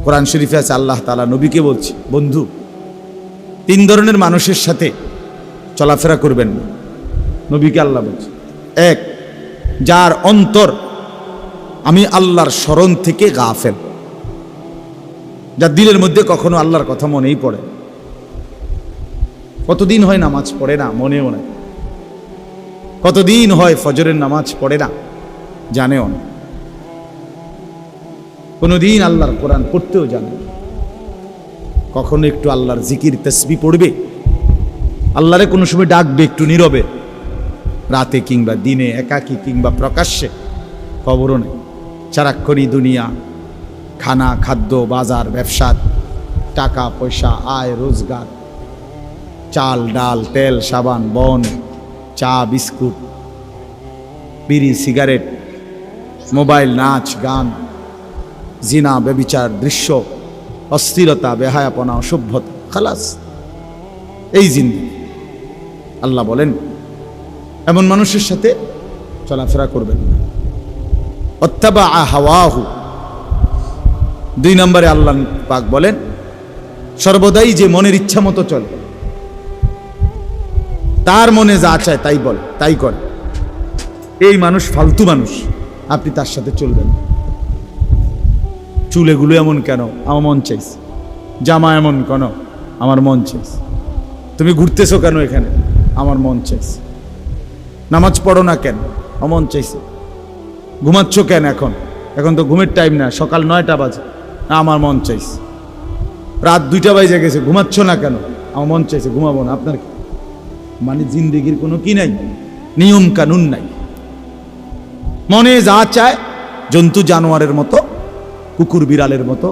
কোরআন শরীফে আছে, আল্লাহ তাআলা নবীকে বলছে, বন্ধু 3 ধরনের মানুষের সাথে চলাফেরা করবেন না। নবীকে আল্লাহ বলছে, 1, যার অন্তর আমি আল্লাহর স্মরণ থেকে গাফেল, যার দিলের মধ্যে কখনো আল্লাহর কথা মনেই পড়ে। কতদিন হয় নামাজ পড়ে না, মনেও না। কতদিন হয় ফজরের নামাজ পড়ে না, জানেও না। কোনোদিন আল্লাহর কোরআন পড়তেও জানে না। কখনো একটু আল্লাহর জিকির তাসবিহ পড়বে, আল্লাহরে কোনো সময় ডাকবে একটু নীরবে, রাতে কিংবা দিনে, একাকী কিংবা প্রকাশ্যে, খবরও নেই। সারাক্ষণই দুনিয়া, খানা, খাদ্য, বাজার, ব্যবসা, টাকা পয়সা, আয় রোজগার, চাল ডাল, তেল, সাবান, বন, চা, বিস্কুট, বিড়ি, সিগারেট, মোবাইল, নাচ গান, জিনা, ব্যভিচার, দৃশ্য, অস্থিরতা, বেহায়াপনা, অসভ্যতা, খালাস, এই জিন্দেগি। আল্লাহ বলেন এমন মানুষের সাথে চলাফেরা করবেন না। অত্তাবা হাওয়াহু, 2 নম্বরে আল্লাহ পাক বলেন সর্বদাই যে মনের ইচ্ছা মতো চলে, তার মনে যা চায় তাই বলে, তাই করে, এই মানুষ ফালতু মানুষ, আপনি তার সাথে চলবেন। চুলেগুলো এমন কেন, আমার মন চাইছে। জামা এমন কেন, আমার মন চাইছে। তুমি ঘুরতেছো কেন এখানে, আমার মন চাইছে। নামাজ পড়ো না কেন, আমার মন চাইছে। ঘুমাচ্ছ কেন এখন, এখন তো ঘুমের টাইম না, সকাল 9টা বাজে, আমার মন চাইছে। রাত 2টা বাজে গেছে, ঘুমাচ্ছ না কেন, আমার মন চাইছে, ঘুমাবো না। আপনার মানে জিন্দেগির কোনো কি নাই, নিয়ম কানুন নাই। মনে যা চায়, জন্তু জানোয়ারের মতো, কুকুর বিড়ালের মতো,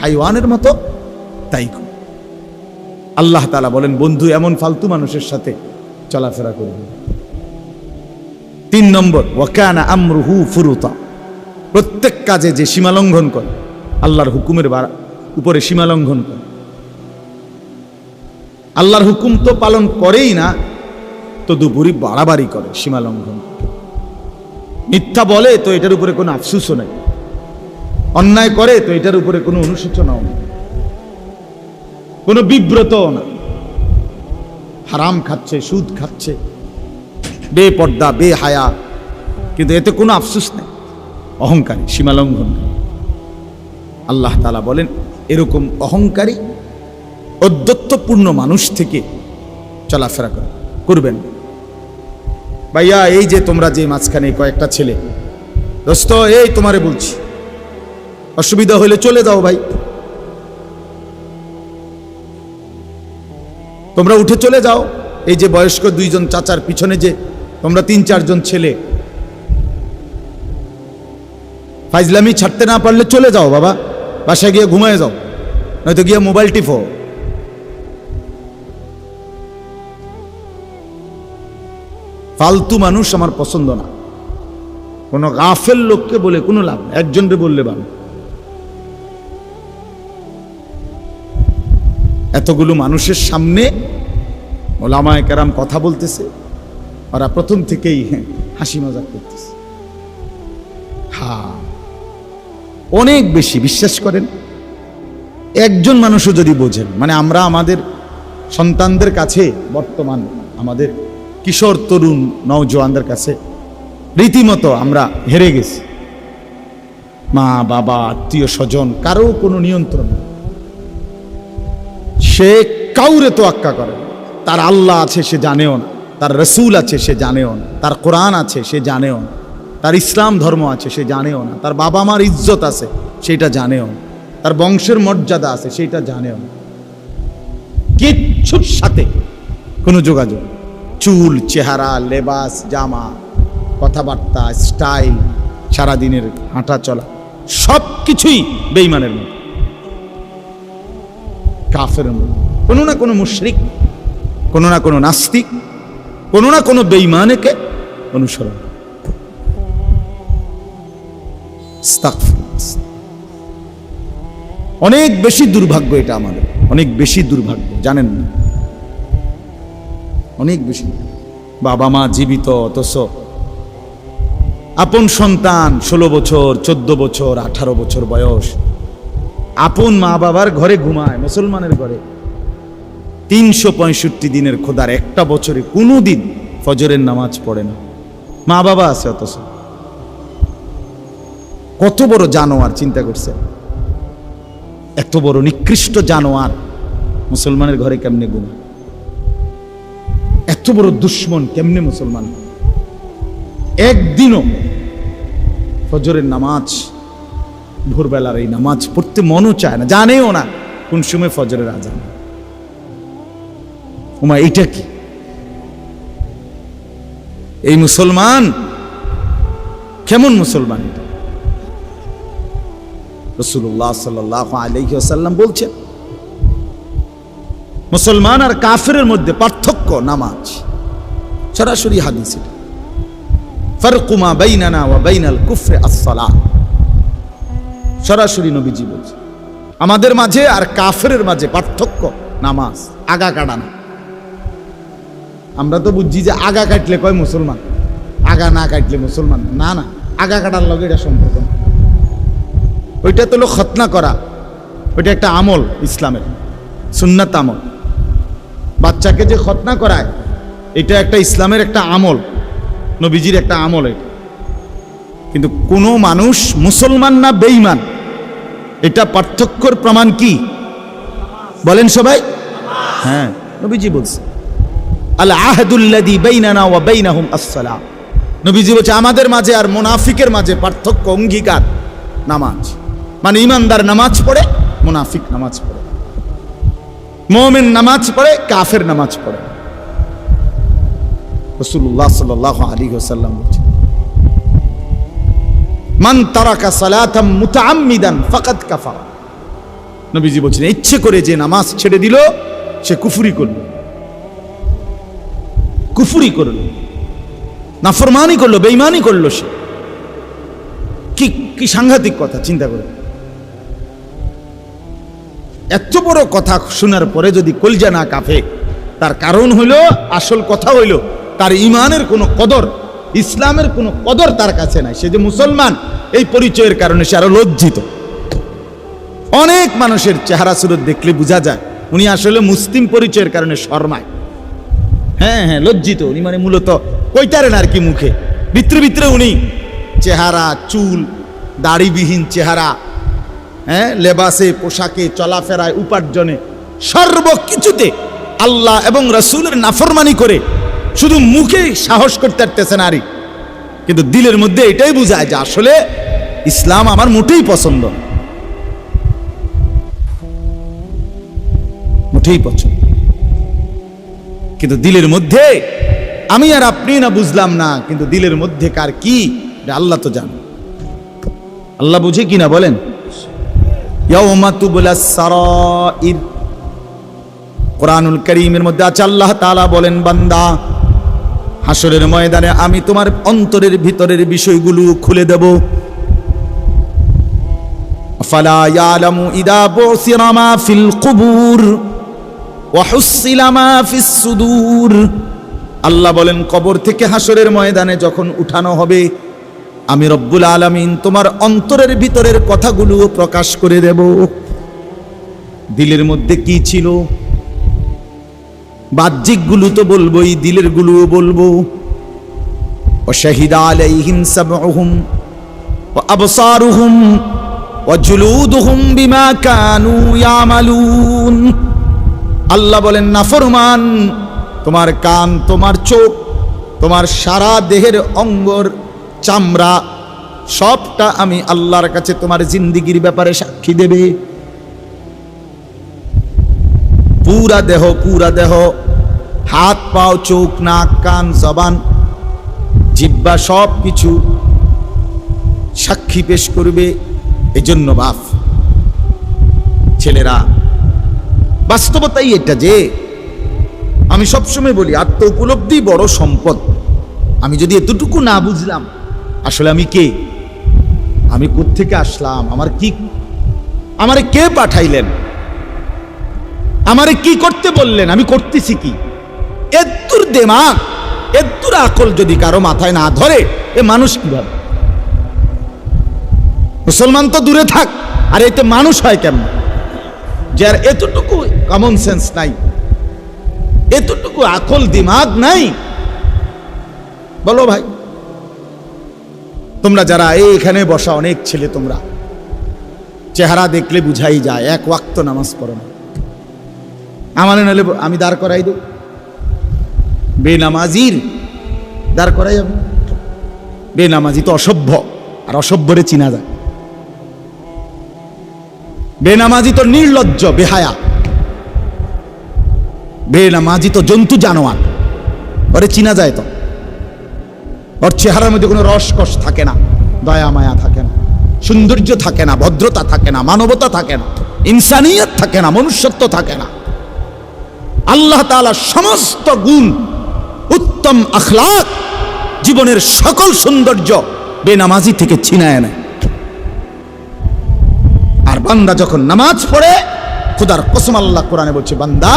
হাইওয়ানের মতো তাই। আল্লাহ তাআলা বলেন বন্ধু এমন ফালতু মানুষের সাথে চলাফেরা করবে। 3 নম্বর, ওয়াকানা আমরুহু ফুরুতা, প্রত্যেক কাজে যে সীমালঙ্ঘন করে, আল্লাহর হুকুমের উপরে সীমালঙ্ঘন করে। আল্লাহর হুকুম তো পালন করেই না, তদুপরি বাড়াবাড়ি করে, সীমালঙ্ঘন করে। মিথ্যা বলে তো এটার উপরে কোনো আফসোসও নাই, অন্যায় করে তো এটার উপরে কোনো অনুশোচনাও নেই, কোনো বিব্রতও না। হারাম খাচ্ছে, সুদ খাচ্ছে, বেপর্দা, বেহায়া, কিন্তু এতে কোনো আফসোস নেই। অহংকারী, সীমালঙ্ঘন। আল্লাহ তাআলা বলেন এরকম অহংকারী, অধ্যত্বপূর্ণ মানুষ থেকে চলাফেরা করবেন। ভাইয়া এই যে তোমরা যে মাঝখানে কয়েকটা ছেলে, দোস্ত এই তোমারে বলছি, অসুবিধা হলে চলে যাও ভাই, তোমরা উঠে চলে যাও। এই যে বয়স্ক 2 জন চাচার পিছনে যে তোমরা 3-4 জন ছেলে, ফাইজলামি ছাড়তে না পারলে চলে যাও বাবা, বাসায় গিয়ে ঘুমায় যাও, নয়তো গিয়ে মোবাইল টিপো। ফালতু মানুষ আমার পছন্দ না। কোনো গাফেল লোককে বলে কোনো লাভ, একজনকে বললে ভালো। এতগুলো মানুষের সামনে ওলামায়ে কেরাম কথা বলতেছে, ওরা প্রথম থেকেই হাসি মজাক করতেছে। হ্যাঁ, অনেক বেশি বিশ্বাস করেন। একজন মানুষও যদি বোঝেন, মানে আমরা আমাদের সন্তানদের কাছে, বর্তমান আমাদের কিশোর তরুণ নওজোয়ানদের কাছে রীতিমতো আমরা হেরে গেছি। মা বাবা, আত্মীয় স্বজন, কারো কোনো নিয়ন্ত্রণ নেই। সে কাউরে তোয়াক্কা করে, তার আল্লাহ আছে সে জানেও না, তার রসুল আছে সে জানেও না, তার কোরআন আছে সে জানেও না, তার ইসলাম ধর্ম আছে সে জানেও না, তার বাবা মার ইজ্জত আছে সেটা জানেও না, তার বংশের মর্যাদা আছে সেটা জানেও না। কিচ্ছুর সাথে কোনো যোগাযোগ, চুল, চেহারা, লেবাস, জামা, কথাবার্তা, স্টাইল, সারাদিনের হাঁটা চলা, সব কিছুই বেঈমানের মতো, কাফেরের মতো। কোনো না কোনো মুশরিক, কোনো না কোনো নাস্তিক, কোনো না কোনো বেঈমানকে অনুসরণ। অনেক বেশি দুর্ভাগ্য এটা আমাদের, অনেক বেশি দুর্ভাগ্য, জানেন না? অনেক বেশি। বাবা মা জীবিত, অথচ আপন সন্তান 16 বছর, 14 বছর, 18 বছর বয়স, আপন মা বাবার ঘরে ঘুমায়, মুসলমানের ঘরে 365 দিনের খোদার একটা বছরে কোনো দিন ফজরের নামাজ পড়ে না। মা বাবা আছে, অথচ কত বড় জানোয়ার চিন্তা করছে, এত বড় নিকৃষ্ট জানোয়ার মুসলমানের ঘরে কেমনে ঘুমায়, এত বড় দুশ্মন কেমনে মুসলমান একদিনও ফজরের নামাজ, ভোরবেলার এই নামাজ পড়তে মনও চায় না, জানেও না কোন সময় ফজরের আজান। ওমা এইটা কি? এই মুসলমান কেমন মুসলমান? এটা রাসূলুল্লাহ সাল্লাল্লাহু আলাইহি ওয়াসাল্লাম বলছেন, মুসলমান আর কাফেরের মধ্যে পার্থক্য নামাজ। সরাসরি হাদিস, ফারকু মা বাইনানা ওয়া বাইনাল কুফরি আস-সালাহ। সরাসরি নবীজি বলছেন, আমাদের মাঝে আর কাফেরের মাঝে পার্থক্য নামাজ, আগা কাটা না। আমরা তো বুঝছি যে আগা কাটলে কয় মুসলমান, আগা না কাটলে মুসলমান না। না, আগা কাটার লগে এটা সম্পর্ক না। ওইটা তো হলো খতনা করা, ওইটা একটা আমল, ইসলামের সুন্নাত আমল। বাচ্চাকে যে খতনা করায় এটা একটা ইসলামের একটা আমল, নবীজির একটা আমল এটা। কিন্তু কোনো মানুষ মুসলমান না বেঈমান, এটা পার্থক্যর প্রমাণ কি বলেন সবাই? হ্যাঁ, নবীজি বলছে আল আহদুল্লাযী বাইনানা ওয়া বাইনাহুম আস-সালাহ। নবীজি বলছে আমাদের মাঝে আর মুনাফিকের মাঝে পার্থক্য, অঙ্গীকার নামাজ। মানে ঈমানদার নামাজ পড়ে, মুনাফিক নামাজ পড়ে, মুমিন নামাজ পড়ে, কাফের নামাজ পড়ে। রাসূলুল্লাহ সাল্লাল্লাহু আলাইহি ওয়াসাল্লাম বলেছেন, মান তারাকা সালাতাম মুতাআম্মিদান ফাকাদ কাফারা। নবীজি বলেছেন ইচ্ছে করে যে নামাজ ছেড়ে দিল সে কুফরি করলো, কুফরি করলো, নাফরমানি করলো, বেঈমানি করলো। সে কি কি সাংঘাতিক কথা চিন্তা করে। এত বড় কথা শোনার পরে যদি কলজা না কাঁপে, তার কারণ হইল, আসল কথা হইল তার ঈমানের কোনো কদর, ইসলামের কোনো কদর তার কাছে নাই। সে যে মুসলমান এই পরিচয়ের কারণে সে আরো লজ্জিত। অনেক মানুষের চেহারা সুরত দেখলে বোঝা যায় উনি আসলে মুসলিম পরিচয়ের কারণে শর্মায়। হ্যাঁ হ্যাঁ, লজ্জিত উনি, মানে মূলত কইতারেন আর কি মুখে, ভিতরে ভিতরে উনি চেহারা, চুল, দাড়িবিহীন চেহারা, হ্যাঁ, লেবাসে, পোশাকে, চলাফেরায়, উপার্জনে, সর্বকিছুতে আল্লাহ এবং রাসূলের নাফরমানি করে শুধু মুখে সাহস করতে পারতেছে না, কিন্তু দিলের মধ্যে এটাই বোঝায় যে আসলে ইসলাম আমার মোটেই পছন্দ, মোটেই পছন্দ। কিন্তু দিলের মধ্যে আমি আর আপনি না বুঝলাম না, কিন্তু দিলের মধ্যে কার কি আল্লাহ তো জানে। আল্লাহ বুঝে কিনা বলেন? ইয়াউমা তুবলাস সারাইর, কোরআনুল কারীমের মধ্যে আছে আল্লাহ তাআলা বলেন, বান্দা হাসরের ময়দানে আমি তোমার অন্তরের ভিতরের বিষয়গুলো খুলে দেব। ফালা ইয়ালামু ইদা বুসিরা মা ফিল কুবুর ওয়া হুসিলা মা ফিস সুদূর। আল্লাহ বলেন, কবর থেকে হাসরের ময়দানে যখন উঠানো হবে, আমি রব্বুল আলামিন তোমার অন্তরের ভিতরের কথাগুলো প্রকাশ করে দেব। দিলের মধ্যে কি ছিল, বাহ্যিক গুলো তো বলবোই, দিলের গুলোও বলবো। ওয়া শাহিদা আলাইহিম সাবউহুম ওয়া আবসারুহুম ওয়া জুলুদুহুম বিমা কানু ইয়ামালুন। আল্লাহ বলেন, নাফরমান, তোমার কান, তোমার চোখ, তোমার সারা দেহের অঙ্গর চামড়া সবটা আমি আল্লাহর কাছে তোমার জিন্দেগির ব্যাপারে সাক্ষী দেবে। পুরা দেহ, পুরা দেহ, হাত, পাও, চোখ, নাক, কান, জবান, জিহ্বা, সব কিছু সাক্ষী পেশ করবে। এজন্য বাপ ছেলেরা, বাস্তবতাই এটা যে আমি সবসময় বলি আত্ম উপলব্ধি বড় সম্পদ। আমি যদি এতটুকু না বুঝলাম আসলে আমি কে, আমি কোত্থেকে আসলাম, আমারে কে পাঠাইলেন, আমারে কি করতে বললেন, আমি করতেছি কি, এত্তুর দেমাগ, এত্তুর আকল যদি কারো মাথায় না ধরে, এ মানুষ কিভাবে? মুসলমান তো দূরে থাক, আর এতে মানুষ হয় কেমন? যার এতটুকু কমন সেন্স নাই, এতটুকু আকল দিমাগ নাই। বলো ভাই, তোমরা যারা এখানে বসা অনেক ছেলে, তোমরা চেহারা দেখলে বুঝাই যায় এক ওয়াক্ত নামাজ পড়ো না। আমার নাহলে আমি দাঁড় করাই দেব, বেনামাজির দাঁড় করাই যাবে। বেনামাজি তো অসভ্য, আর অসভ্যরে চিনা যায়। বেনামাজি তো নির্লজ্জ, বেহায়া। বেনামাজি তো জন্তু জানোয়ার, ওরে চিনা যায় তো। ওর চেহারার মধ্যে কোনো রসকস থাকে না, দয়া মায়া থাকে না, সৌন্দর্য থাকে না, ভদ্রতা থাকে না, মানবতা থাকে না, ইনসানিয়ত থাকে না, মনুষ্যত্ব থাকে না। আল্লাহ তাআলা সমস্ত গুণ, উত্তম আখলাক, জীবনের সকল সৌন্দর্য বেনামাজি থেকে ছিনায় নেয়। আর বান্দা যখন নামাজ পড়ে, খোদার কসম আল্লাহ কোরআনে বলছে, বান্দা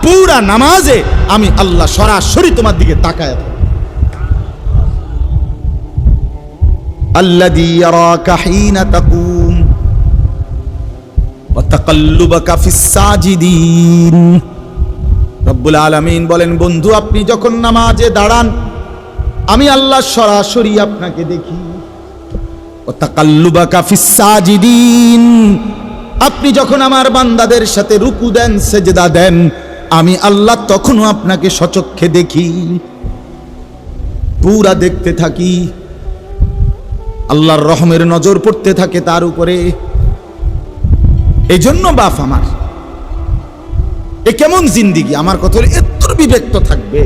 পুরা নামাজে আমি আল্লাহ সরাসরি তোমার দিকে তাকায় থাকি। আল্লাযী ইয়ারাকা হিনা তাকুম ওয়া তাকাল্লুবাকা ফিস সাজিদিন। রব্বুল আলামিন বলেন, বন্ধু আপনি যখন নামাজে দাঁড়ান, আমি আল্লাহ সরাসরি আপনাকে দেখি। ওয়া তাকাল্লুবাকা ফিস সাজিদিন, আপনি যখন আমার বান্দাদের সাথে রুকু দেন, সেজদা দেন, আমি আল্লাহ তখনও আপনাকে সচক্ষে দেখি, পুরা দেখতে থাকি। আল্লাহর রহমের নজর পড়তে থাকে তার উপরে। এই জন্য বাপ আমার, এ কেমন জিন্দিগি? আমার কথা হলো, এত বিবেক তো থাকবে,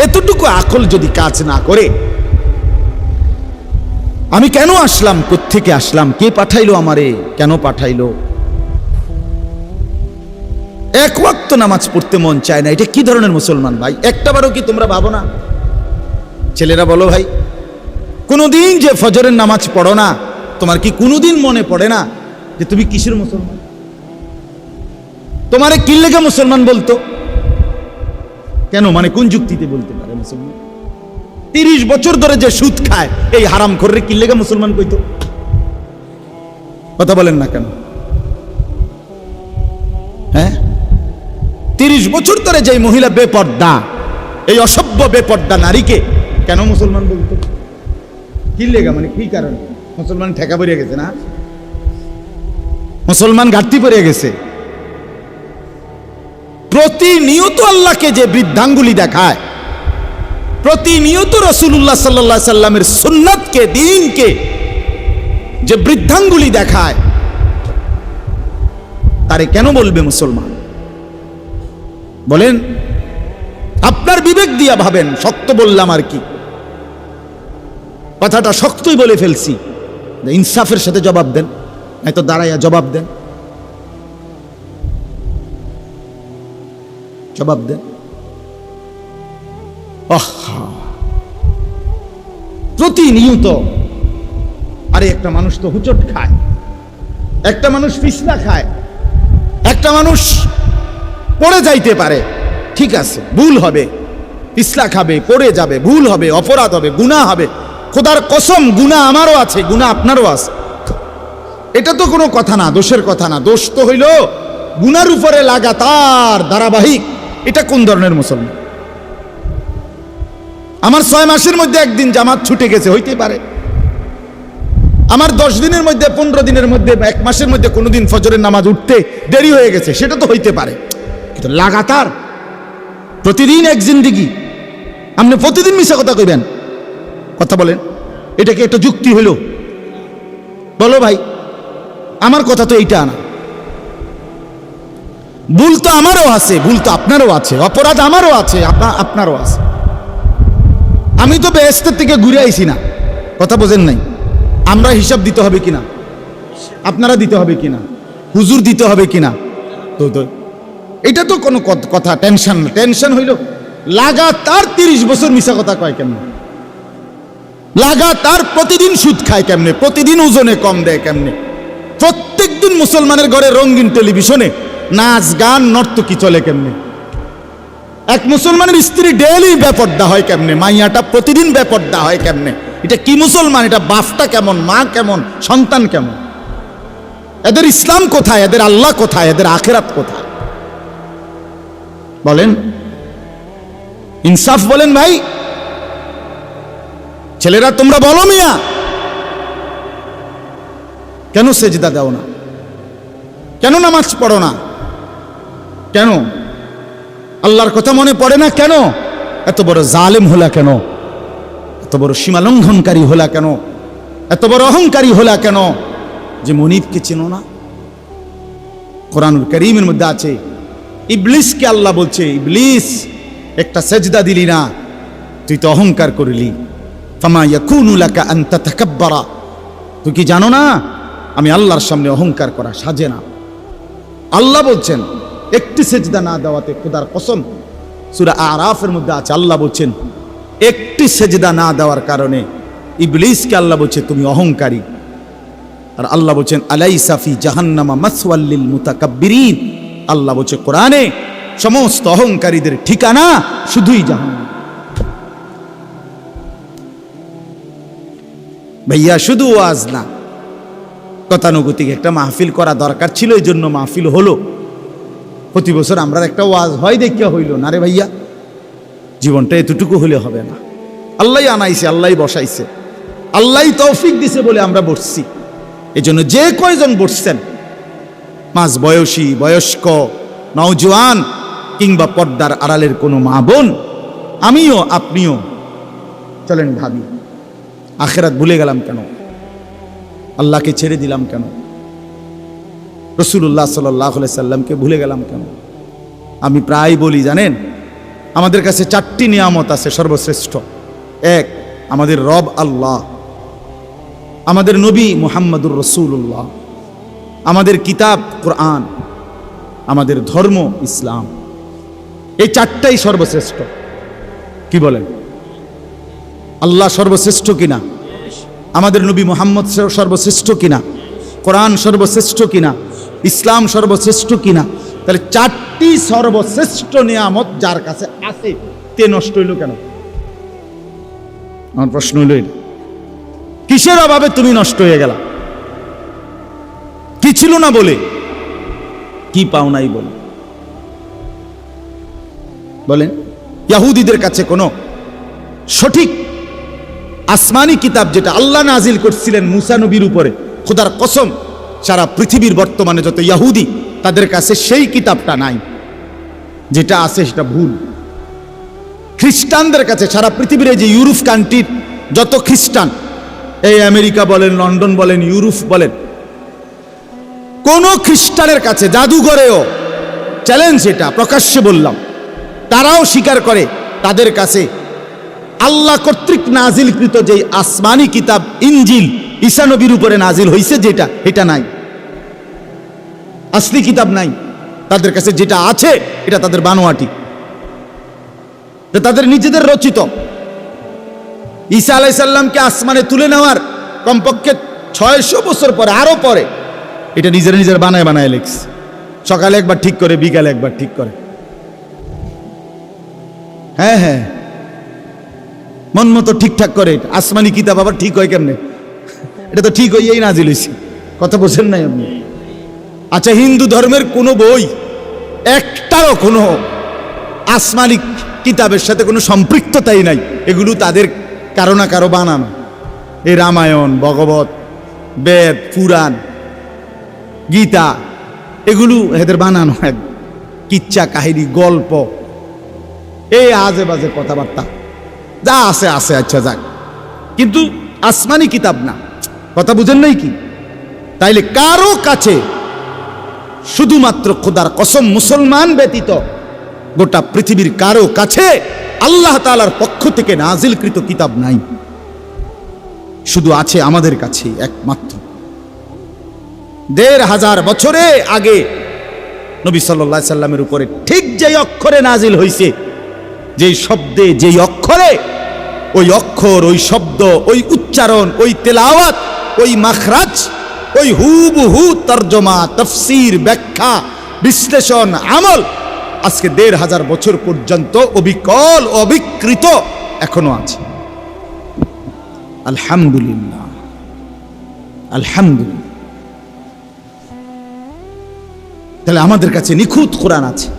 এতটুকু আকল যদি কাজ না করে, আমি কেন আসলাম, কোত্থেকে আসলাম, কে পাঠাইলো আমারে, কেন পাঠাইলো? এক ওয়াক্ত নামাজ পড়তে মন চায় না, এটা কি ধরনের মুসলমান ভাই? একটাবারও কি তোমরা ভাবো না? ছেলেরা বলো ভাই, কোনোদিন যে ফজরের নামাজ পড়ো না, তোমার কি কোনোদিন মনে পড়ে না যে তুমি কিসের মুসলমান? তোমারে কি লেগে মুসলমান বলতো? কেন, মানে কোন যুক্তিতে বলতে পারে মুসলমান? 30 বছর ধরে যে সুদ খায়, এই হারাম খোররে কি লেগে মুসলমান কইতো? কথা বলেন না কেন? হ্যাঁ, 30 বছর ধরে যে মহিলা বেপর্দা, এই অসভ্য বেপর্দা নারীকে কেন মুসলমান বলতো? কি লেগা, মানে কি কারণ? মুসলমান ঠেকা পড়ে গেছে না, মুসলমান ঘাটতি পড়ে গেছে। প্রতিনিয়ত আল্লাহকে যে বৃদ্ধাঙ্গুলি দেখায়, প্রতিনিয়ত রাসূলুল্লাহ সাল্লাল্লাহু আলাইহি সাল্লামের সুন্নাতকে, দ্বীনকে যে বৃদ্ধাঙ্গুলি দেখায়, তারে কেন বলবে মুসলমান? বলেন, আপনার বিবেক দিয়া ভাবেন। শক্ত বললাম আর কি, কথাটা শক্তই বলে ফেলছি, ইনসাফের সাথে জবাব দেন, নয়তো দাঁড়াইয়া জবাব দেন, জবাব দেন। প্রতিনিয়ত, আরে একটা মানুষ তো হুচট খায়, একটা মানুষ পিছলা খায়, একটা মানুষ পড়ে যাইতে পারে, ঠিক আছে, ভুল হবে, পিছলা খাবে, পড়ে যাবে, ভুল হবে, অপরাধ হবে, গুনাহ হবে। খোদার কসম, গুনাহ আমারও আছে, গুনাহ আপনারও আছে, এটা তো কোনো কথা না, দোষের কথা না। দোষ তো হইল গুনার উপরে লাগাতার ধারাবাহিক। এটা কোন ধরনের মুসলমান? আমার 6 মাসের মধ্যে একদিন জামাত ছুটে গেছে, হইতে পারে। আমার 10 দিনের মধ্যে, 15 দিনের মধ্যে, 1 মাসের মধ্যে কোনোদিন ফজরের নামাজ উঠতে দেরি হয়ে গেছে, সেটা তো হইতে পারে। কিন্তু লাগাতার প্রতিদিন এক জিন্দিগি, আপনি প্রতিদিন মিশা কথা কইবেন? কথা বলেন, এটা কি একটা যুক্তি হইল? বলো ভাই, আমার কথা তো এইটা না। ভুল তো আমারও আছে, ভুল তো আপনারও আছে, অপরাধ আমারও আছে, আপনারও আছে। আমি তো বেহেশতের থেকে ঘুরে আইছি না, কথা বোঝেন নাই? আমরা হিসাব দিতে হবে কিনা, আপনারা দিতে হবে কিনা, হুজুর দিতে হবে কিনা, তো এটা তো কোনো কথা। টেনশন না, টেনশন হইল লাগাতার 30 বছর মিশা কথা কয় কেমনে, লাগাতার প্রতিদিন সুদ খায় কেমনে, প্রতিদিন ওজনে কম দেয় কেমনে, প্রত্যেক দিন মুসলমানের ঘরে রঙিন টেলিভিশনে নাচ গান নর্তকী চলে কেমনে, এক মুসলমানের স্ত্রী ডেইলি বেপর্দা হয় কেমনে, মাইয়াটা প্রতিদিন বেপর্দা হয় কেমনে। এটা কি মুসলমান? এটা বাপটা কেমন, মা কেমন, সন্তান কেমন? এদের ইসলাম কোথায়, এদের আল্লাহ কোথায়, এদের আখিরাত কোথায়? বলেন, ইনসাফ বলেন ভাই। ছেলেরা তোমরা বলো মিয়া, কেন সেজদা দাও না? কেন নামাজ পড়ো না? কেন আল্লাহর কথা মনে পড়ে না? কেন এত বড় জালেম হলা? কেন এত বড় সীমা লঙ্ঘনকারী হলা? কেন এত বড় অহংকারী হলা? কেন যে মনিবকে চেনো না? কোরআনুল কারীমের মধ্যে আছে, ইবলিসকে আল্লাহ বলছে, ইবলিস একটা সেজদা দিলি না, তুই তো অহংকার করলি। ফামা ইয়াকুনু লাকা আন তাতাকাব্বারা, তুই কি জানো না আমি আল্লাহর সামনে অহংকার করা সাজে না। আল্লাহ বলছেন একটি সেজদা না দেওয়াতে, খোদার কসম, সূরা আরাফের মধ্যে আছে, আল্লাহ বলছেন একটি সেজদা না দেওয়ার কারণে ইবলিসকে আল্লাহ বলছে তুমি অহংকারী। আর আল্লাহ বলছেন আলাইসা ফি জাহান্নামা মাসওয়াল লিল মুতাকাব্বিরিন, আল্লাহ বলছে কোরআনে সমস্ত অহংকারীদের ঠিকানা শুধুই জাহান্নাম। ভাইয়া শুধু ওয়াজ না, গতানুগতিক একটা মাহফিল করা দরকার ছিল, এই জন্য মাহফিল হলো। প্রতি বছর আমরা একটা ওয়াজ হয় দেখিয়া হইল না রে ভাইয়া, জীবনটা এতটুকু হলে হবে না। আল্লাহ আনাইছে, আল্লাহ বসাইছে, আল্লাহ তৌফিক দিছে বলে আমরা বসছি। এই জন্য যে কয়জন বসছেন, মাঝ বয়সী, বয়স্ক, নওজোয়ান কিংবা পর্দার আড়ালের কোনো মা বোন, আমিও আপনিও চলেন ভাবি, আখিরাত ভুলে গেলাম কেন? আল্লাহকে ছেড়ে দিলাম কেন? রাসূলুল্লাহ সাল্লাল্লাহু আলাইহি সাল্লামকে ভুলে গেলাম কেন? আমি প্রায় বলি জানেন, আমাদের কাছে 4টি নিয়ামত আছে সর্বশ্রেষ্ঠ। এক, আমাদের রব আল্লাহ, আমাদের নবী মুহাম্মদুর রাসূলুল্লাহ, আমাদের কিতাব কোরআন, আমাদের ধর্ম ইসলাম। এই 4টাই সর্বশ্রেষ্ঠ। কি বলেন? আল্লাহ সর্বশ্রেষ্ঠ কিনা? আমাদের নবী মুহাম্মদ সর্বশ্রেষ্ঠ কিনা? কোরআন সর্বশ্রেষ্ঠ কিনা? ইসলাম সর্বশ্রেষ্ঠ কিনা? তাহলে 4টি সর্বশ্রেষ্ঠ নিয়ামত যার কাছে আছে, তে নষ্ট হইল কেন? আমার প্রশ্ন হইল এটা, কিসের অভাবে তুমি নষ্ট হয়ে গেলা? কি ছিল না বলে? কি পাও নাই বলে? বলেন, ইহুদিদের কাছে কোনো সঠিক আসমানি কিতাব যেটা আল্লাহ নাজিল করছিলেন মুসা নবীর উপরে, খোদার কসম সারা পৃথিবীর বর্তমানে যত ইহুদি তাদের কাছে সেই কিতাবটা নাই। যেটা আছে সেটা ভুল। খ্রিস্টানদের কাছে সারা পৃথিবীর যে ইউরোপ কান্ট্রির যত খ্রিস্টান, এই আমেরিকা বলেন, লন্ডন বলেন, ইউরোপ বলেন, কোন খ্রিস্টানের কাছে, জাদুঘরেও চ্যালেঞ্জ, এটা প্রকাশ্যে বললাম, তারাও স্বীকার করে তাদের কাছে আল্লাহ কর্তৃক নাজিলকৃত যে আসমানি কিতাব ইনজিল ঈসা নবীর উপরে নাজিল হয়েছে যেটা, এটা নাই, আসলি কিতাব নাই তাদের কাছে। যেটা আছে এটা তাদের বানোয়াটি, তাদের নিজেদের রচিত। ঈসা আলাইহিস সালামকে আসমানে তুলে নেওয়ার কমপক্ষে 600 বছর পরে, আরো পরে, এটা নিজের বানায় বানায় লিখছে। সকালে একবার ঠিক করে, বিকালে একবার ঠিক করে। হ্যাঁ হ্যাঁ, মন মতো ঠিকঠাক করে। আসমানি কিতাব আবার ঠিক হয় কেমনে? এটা তো ঠিক হইয়াই নাজিল হইছে। কথা বলছেন নাই আপনি? আচ্ছা, হিন্দু ধর্মের কোনো বই একটারও কোনো আসমানি কিতাবের সাথে কোনো সম্পৃক্ততাই নাই। এগুলো তাদের কারো না কারো বানানো। এই রামায়ণ, ভগবত, বেদ, পুরাণ, গীতা, এগুলো এদের বানানো এক কিচ্ছা কাহিনী, গল্প, এই আজে বাজে কথাবার্তা যা আছে আছে। আচ্ছা যাক, কিন্তু আসমানি কিতাব না। কথা বুঝেন নাই কি? তাইলে কারো কাছে, শুধুমাত্র খোদার কসম মুসলমান ব্যতীত গোটা পৃথিবীর কারো কাছে আল্লাহ তাআলার পক্ষ থেকে নাজিলকৃত কিতাব নাই। শুধু আছে আমাদের কাছে একমাত্র। 1500 বছরে আগে নবী সাল্লাল্লাহু আলাইহি সাল্লামের উপরে ঠিক যেই অক্ষরে নাজিল হইছে, যেই শব্দে, যেই অক্ষরে, ওই অক্ষর, ওই শব্দ, ওই উচ্চারণ, ওই তেলাওয়াত, ওই মাখরাজ, ওই হুবহু তরজমা, তাফসীর, ব্যাখ্যা, বিশ্লেষণ, আমল আজকে 1500 বছর পর্যন্ত অবিকল, অবিকৃত এখনো আছে। আলহামদুলিল্লাহ, আলহামদুলিল্লাহ। তাহলে আমাদের কাছে নিখুঁত কোরআন আছে।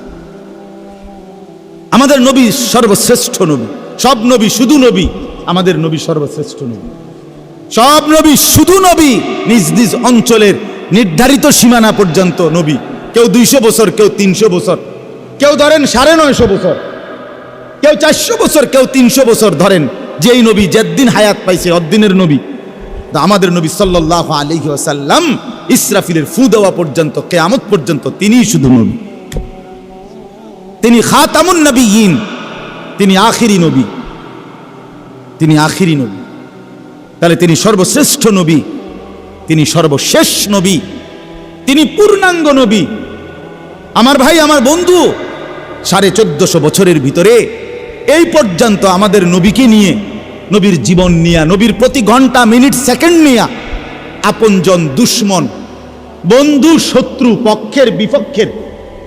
আমাদের নবী সর্বশ্রেষ্ঠ নবী, সব নবী শুধু নবী, আমাদের নবী সর্বশ্রেষ্ঠ নবী। সব নবী শুধু নবী, নিজ নিজ অঞ্চলের নির্ধারিত সীমানা পর্যন্ত নবী। কেউ 200 বছর, কেউ 300 বছর, কেউ ধরেন 950 বছর, কেউ 400 বছর, কেউ 300 বছর ধরেন। যেই নবী যেদিন হায়াত পাইছে অদ্দিনের নবী। আমাদের নবী সাল্লাল্লাহু আলাইহি ওয়াসাল্লাম ইসরাফিলের ফু দেওয়া পর্যন্ত, কিয়ামত পর্যন্ত তিনিই শুধু নবী। তিনি খাতামুন নবিয়্যিন, তিনি আখিরি নবী, তিনি আখিরি নবী। তাহলে তিনি সর্বশ্রেষ্ঠ নবী, তিনি সর্বশেষ নবী, তিনি পূর্ণাঙ্গ নবী। আমার ভাই, আমার বন্ধু, 1450 বছরের ভিতরে এই পর্যন্ত আমাদের নবীকে নিয়ে, নবীর জীবন নিয়ে, নবীর প্রতি ঘন্টা মিনিট সেকেন্ড নিয়ে আপনজন দুশ্মন বন্ধু শত্রু পক্ষের বিপক্ষের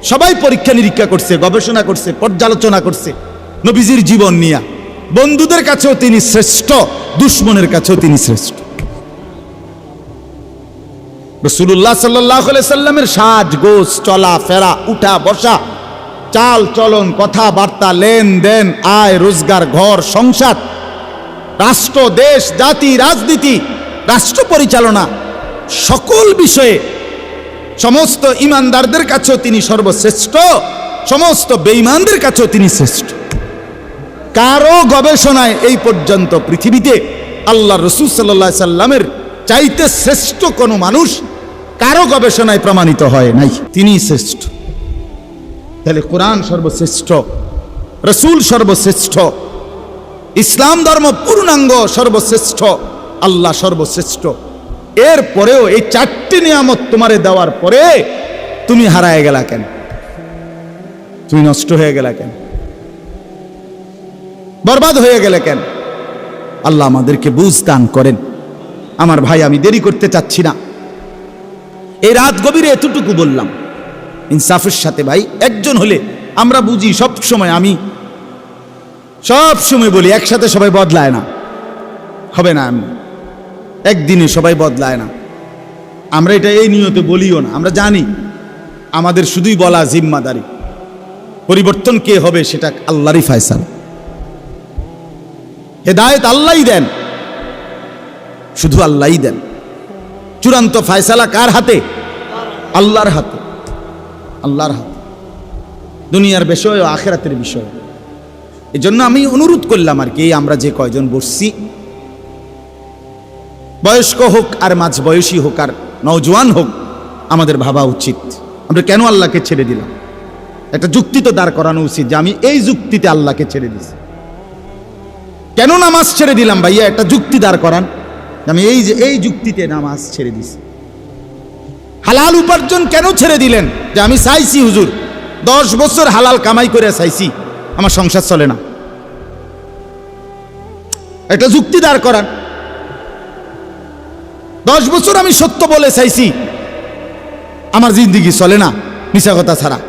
সবাই পরীক্ষা নিরীক্ষা করছে, গবেষণা করছে, পর্যালোচনা করছে নবীজির জীবন নিয়ে। বন্ধুদের কাছেও তিনি শ্রেষ্ঠ, দুশ্মনের কাছেও তিনি শ্রেষ্ঠ। রাসূলুল্লাহ সাল্লাল্লাহু আলাইহি সাল্লামের সাজ গোছ, চলা ফেরা, উঠা বসা, চাল চলন, কথাবার্তা, লেনদেন, আয় রোজগার, ঘর সংসার, রাষ্ট্র, দেশ, জাতি, রাজনীতি, রাষ্ট্র পরিচালনা, সকল বিষয়ে সমস্ত ইমানদারদের কাছেও তিনি সর্বশ্রেষ্ঠ, সমস্ত বেঈমানদের কাছেও তিনি শ্রেষ্ঠ। কারো গবেষণায় এই পর্যন্ত পৃথিবীতে আল্লাহ রাসূল সাল্লাল্লাহু আলাইহি সাল্লামের চাইতে শ্রেষ্ঠ কোনো মানুষ কারো গবেষণায় প্রমাণিত হয় নাই, তিনি শ্রেষ্ঠ। তাহলে কোরআন সর্বশ্রেষ্ঠ, রাসূল সর্বশ্রেষ্ঠ, ইসলাম ধর্ম পূর্ণাঙ্গ সর্বশ্রেষ্ঠ, আল্লাহ সর্বশ্রেষ্ঠ। এর পরেও এই 4টি নিয়ামত তোমারে দেওয়ার পরে তুমি হারায় গেলা কেন? তুমি নষ্ট হয়ে গেলা কেন? বরবাদ হয়ে গেলে কেন? আল্লাহ আমাদেরকে বুঝ দান করেন। আমার ভাই, আমি দেরি করতে চাচ্ছি না। এই রাত গভীরে এতটুকু বললাম ইনসাফের সাথে। ভাই, একজন হলে আমরা বুঝি, সব সময় আমি সব সময় বলি একসাথে সবাই বদলায় না, হবে না। আমি একদিনে সবাই বদলায় না, আমরা এটা এই নিয়তে বলিও না। আমরা জানি আমাদের শুধুই বলা জিম্মাদারি, পরিবর্তন কে হবে সেটা আল্লাহরই ফয়সালা। হেদায়েত আল্লাহই দেন, শুধু আল্লাহই দেন। চূড়ান্ত ফয়সালা কার হাতে? আল্লাহর হাতে, আল্লাহর হাতে। দুনিয়ার বিষয় ও আখিরাতের বিষয়। এই জন্য আমি অনুরোধ করলাম আর কি, আমরা যে কয়জন বসছি, বয়স্ক হোক আর মাঝ বয়সী হোক আর নওজোয়ান হোক, আমাদের ভাবা উচিত আমরা কেন আল্লাহকে ছেড়ে দিলাম। একটা যুক্তি তো দাঁড় করানো উচিত যে আমি এই যুক্তিতে আল্লাহকে ছেড়ে দিছি। কেন নামাজ ছেড়ে দিলাম ভাইয়া? একটা যুক্তি দাঁড় করান, আমি এই যুক্তিতে নামাজ ছেড়ে দিছি। হালাল উপার্জন কেন ছেড়ে দিলেন? যে আমি চাইছি হুজুর 10 বছর হালাল কামাই করে চাইছি, আমার সংসার চলে না। একটা যুক্তি দাঁড় করান। 10 বছর আমি সত্য বলে চাইছি, আমার জিন্দিগি চলে না মিছা কথা ছাড়া।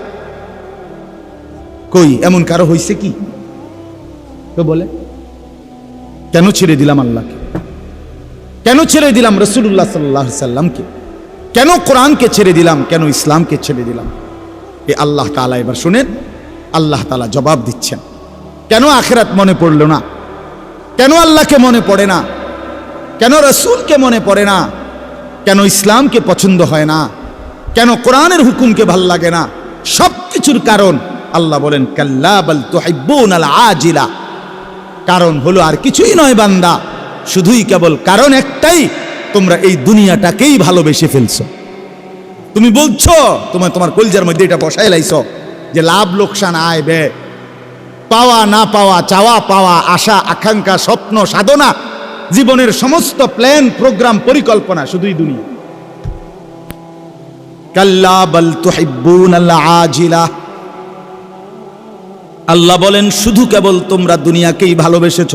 কই এমন কারো হইছে কি? তো বলে কেন ছেড়ে দিলাম আল্লাহকে? কেন ছেড়ে দিলাম রাসূলুল্লাহ সাল্লাল্লাহু আলাইহি সাল্লামকে? কেন কোরআনকে ছেড়ে দিলাম? কেন ইসলামকে ছেড়ে দিলাম? এ আল্লাহ তাআলা এবার শুনেন, আল্লাহ তাআলা জবাব দিচ্ছেন। কেন আখিরাত মনে পড়ল না? কেন আল্লাহকে মনে পড়ে না? কেন রাসূলকে মনে পড়ে না? কেন ইসলামকে পছন্দ হয় না? কেন কোরআনের হুকুমকে ভাল লাগে না? সবকিছুর কারণ আল্লাহ বলেন কাল্লা বাল তুহিব্বুনাল আজিলা। কারণ হলো আর কিছুই নয় বান্দা, শুধুই কেবল কারণ একটাই, তোমরা এই দুনিয়াটাকেই ভালোবেসে ফেলছো। তুমি বলছো, তোমার কলজার মধ্যে এটা বসায় লাইছো যে লাভ লোকসান, আয় ব্যয়, পাওয়া না পাওয়া, চাওয়া পাওয়া, আশা আকাঙ্ক্ষা, স্বপ্ন সাধনা, জীবনের সমস্ত প্ল্যান প্রোগ্রাম পরিকল্পনা শুধুই দুনিয়া। কাল্লা বাল তুহিব্বুনাল আজিলা। আল্লাহ বলেন শুধু কেবল তোমরা দুনিয়াকেই ভালোবেসেছ।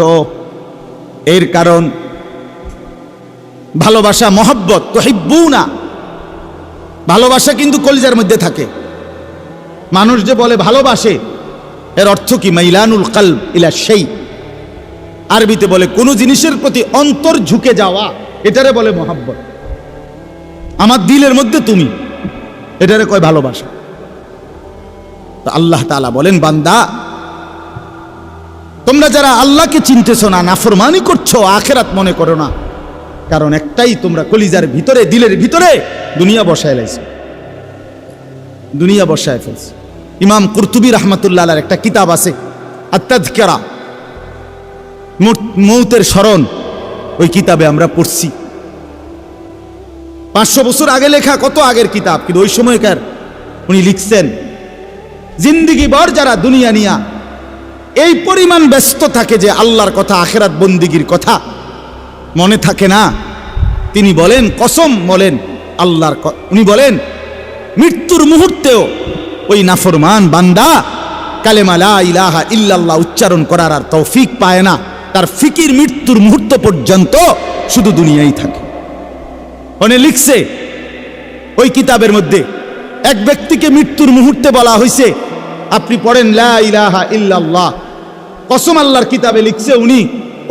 এর কারণ ভালোবাসা, মহব্বত, তুহিব্বুনা, ভালোবাসা কিন্তু কলিজার মধ্যে থাকে। মানুষ যে বলে ভালোবাসে, এর অর্থ কি? মাইলানুল কলব ইলা শাই। আরবিতে বলে কোনো জিনিসের প্রতি অন্তর ঝুঁকে যাওয়া, এটারে বলে মহব্বত। আমার দিলের মধ্যে তুমি, এটারে কয় ভালোবাসা। তো আল্লাহ তাআলা বলেন, বান্দা তোমরা যারা আল্লাহকে চিনতেছো না, নাফরমানি করছো, আখিরাত মনে করো না। কারণ একটাই, তোমরা কলিজার ভিতরে, দিলের ভিতরে দুনিয়া বসায় লাইছো, দুনিয়া বসায় ফেলছো। ইমাম কুরতুবী রাহমাতুল্লাহ আলাইহির একটা কিতাব আছে আত-তাযকিরা, মৌতের স্মরণ। ওই কিতাবে আমরা পড়ছি, 500 বছর আগে লেখা, কত আগের কিতাব, কিন্তু ওই সময়কার উনি লিখছেন, জিন্দিগি ভর যারা দুনিয়া নিয়া এই পরিমাণ ব্যস্ত থাকে যে আল্লাহর কথা, আখিরাত বন্দিগির কথা মনে থাকে না। তিনি বলেন, কসম বলেন আল্লাহর, উনি বলেন মৃত্যুর মুহূর্তেও ওই নাফরমান বান্দা কালেমা লা ইলাহা ইল্লাল্লাহ উচ্চারণ করার আর তৌফিক পায় না। তার ফিকির মৃত্যুর মুহূর্ত পর্যন্ত শুধু দুনিয়াই থাকে। উনি লিখছে ওই কিতাবের মধ্যে, এক ব্যক্তিকে মৃত্যুর মুহূর্তে বলা হয়েছে, আপনি পড়েন লা ইলাহা ইল্লাল্লাহ, কসম আল্লাহর কিতাবে লিখছে, উনি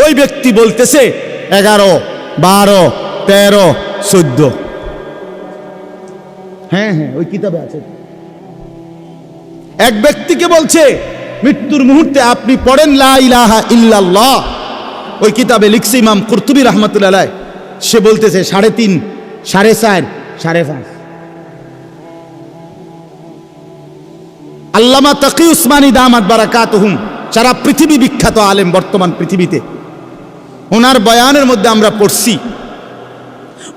ওই ব্যক্তি বলতেছে 11, 12, 13, 14। হ্যাঁ হ্যাঁ, ওই কিতাবে আছে। এক ব্যক্তিকে বলছে মৃত্যুর মুহূর্তে আপনি পড়েন লা ইলাহা ইল্লাল্লাহ, ওই কিতাবে লিখছে ইমাম কুরতুবী রাহমাতুল্লাহ আলাইহি, সে বলতেছে 3.5, 4.5, 5.5। আল্লামা তাকি উসমানী দামাত বারাকাতুহুম, সারা পৃথিবী বিখ্যাত আলেম বর্তমান পৃথিবীতে, ওনার বয়ানের মধ্যে আমরা পড়ছি,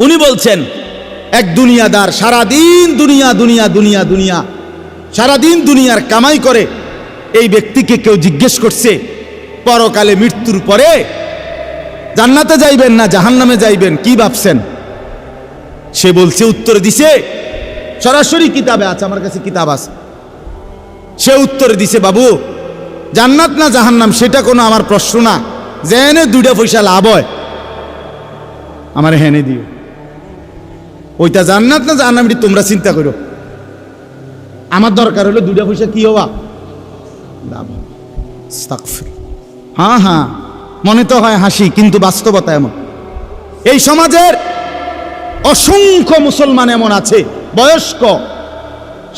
উনি বলছেন এক দুনিয়াদার সারাদিন দুনিয়া দুনিয়া দুনিয়া দুনিয়া সারাদিন দুনিয়ার কামাই করে। এই ব্যক্তিকে কেউ জিজ্ঞেস করছে, পরকালে মৃত্যুর পরে জান্নাতে যাইবেন না জাহান্নামে যাইবেন, কি ভাবছেন? সে বলছে, উত্তর দিছে, সরাসরি কিতাবে আছে, আমার কাছে কিতাব আছে। সে উত্তর দিছে, বাবু জান্নাত না জাহান্নাম সেটা কোনো আমার প্রশ্ন না, জেনে 2টা পয়সা লাভ হয় আমার হেনে দিও, ওইটা জান্নাত না জাহান্নাম এটি তোমরা চিন্তা করো, আমার দরকার হলো 2টা পয়সা কি হওয়া লাভ। হ্যাঁ হ্যাঁ, মনে তো হয় হাসি, কিন্তু বাস্তবতা এমন। এই সমাজের অসংখ্য মুসলমান এমন আছে, বয়স্ক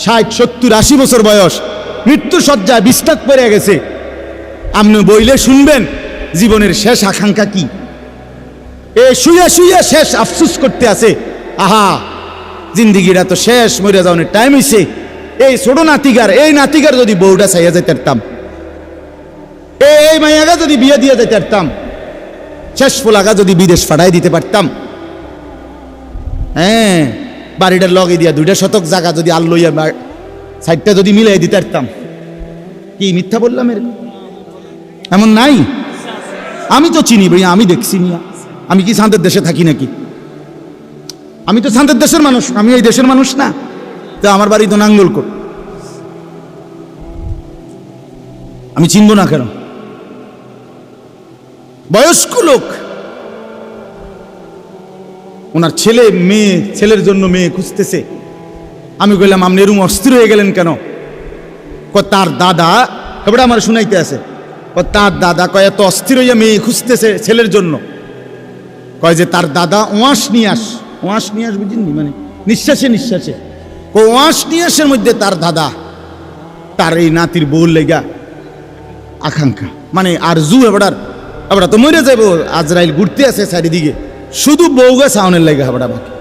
60, 70, 80 বছর বয়স, মৃত্যু সজ্জায় বিস্তার পড়ে গেছে। আপনি বইলে শুনবেন জীবনের শেষ আকাঙ্ক্ষা কি, এ শুয়ে শুয়ে শেষ আফসুস করতে আছে, আহা জিন্দিগিরা তো শেষ, মরে যাওয়ার টাইম হইছে। এই ছোট নাতিকার, এই নাতিকার যদি বউটা চাইয়া যাইতে পারতাম, এই মাইয়াগা যদি বিয়ে দিয়ে যাইতে পারতাম, শেষ ফোলাগা যদি বিদেশ পাঠাই দিতে পারতাম, হ্যাঁ বাড়িটার লগে দিয়া 2টা শতক জায়গা যদি আল্লইয়া সাইডটা যদি মিলাই দিতে পারতাম। কি মিথ্যা বললাম? এমন নাই? আমি তো চিনি ভাই, আমি দেখছি মিয়া, আমি কি শান্তের দেশে থাকি নাকি? আমি তো শান্তের দেশের মানুষ, আমি এই দেশের মানুষ না। তো আমার বাড়ি তো নাঙ্গলকোট, আমি চিনব না কেন? বয়স্ক লোক, ওনার ছেলে মেয়ে, ছেলের জন্য মেয়ে খুঁজতেছে। আমি কইলাম, আপনি এরকম অস্থির হয়ে গেলেন কেন? তার দাদা, খবরটা আমার শুনাইতে আছে, তার দাদা কয় এত অস্থির হইয়া মেয়ে খুঁজতেছে ছেলের জন্য, কয় যে তার দাদা ওয়াশ নিয়ে আস বুঝিনি, মানে নিঃশ্বাসে নিঃশ্বাসে ওয়াশ নিয়ে আসের মধ্যে তার দাদা তার এই নাতির বউর লেগা আকাঙ্ক্ষা, মানে আর জু এবার তো মরে যাবো, আজরাইল ঘুরতে আছে চারিদিকে, শুধু বউগা সাউনের লেগে হাবড়া বাকি।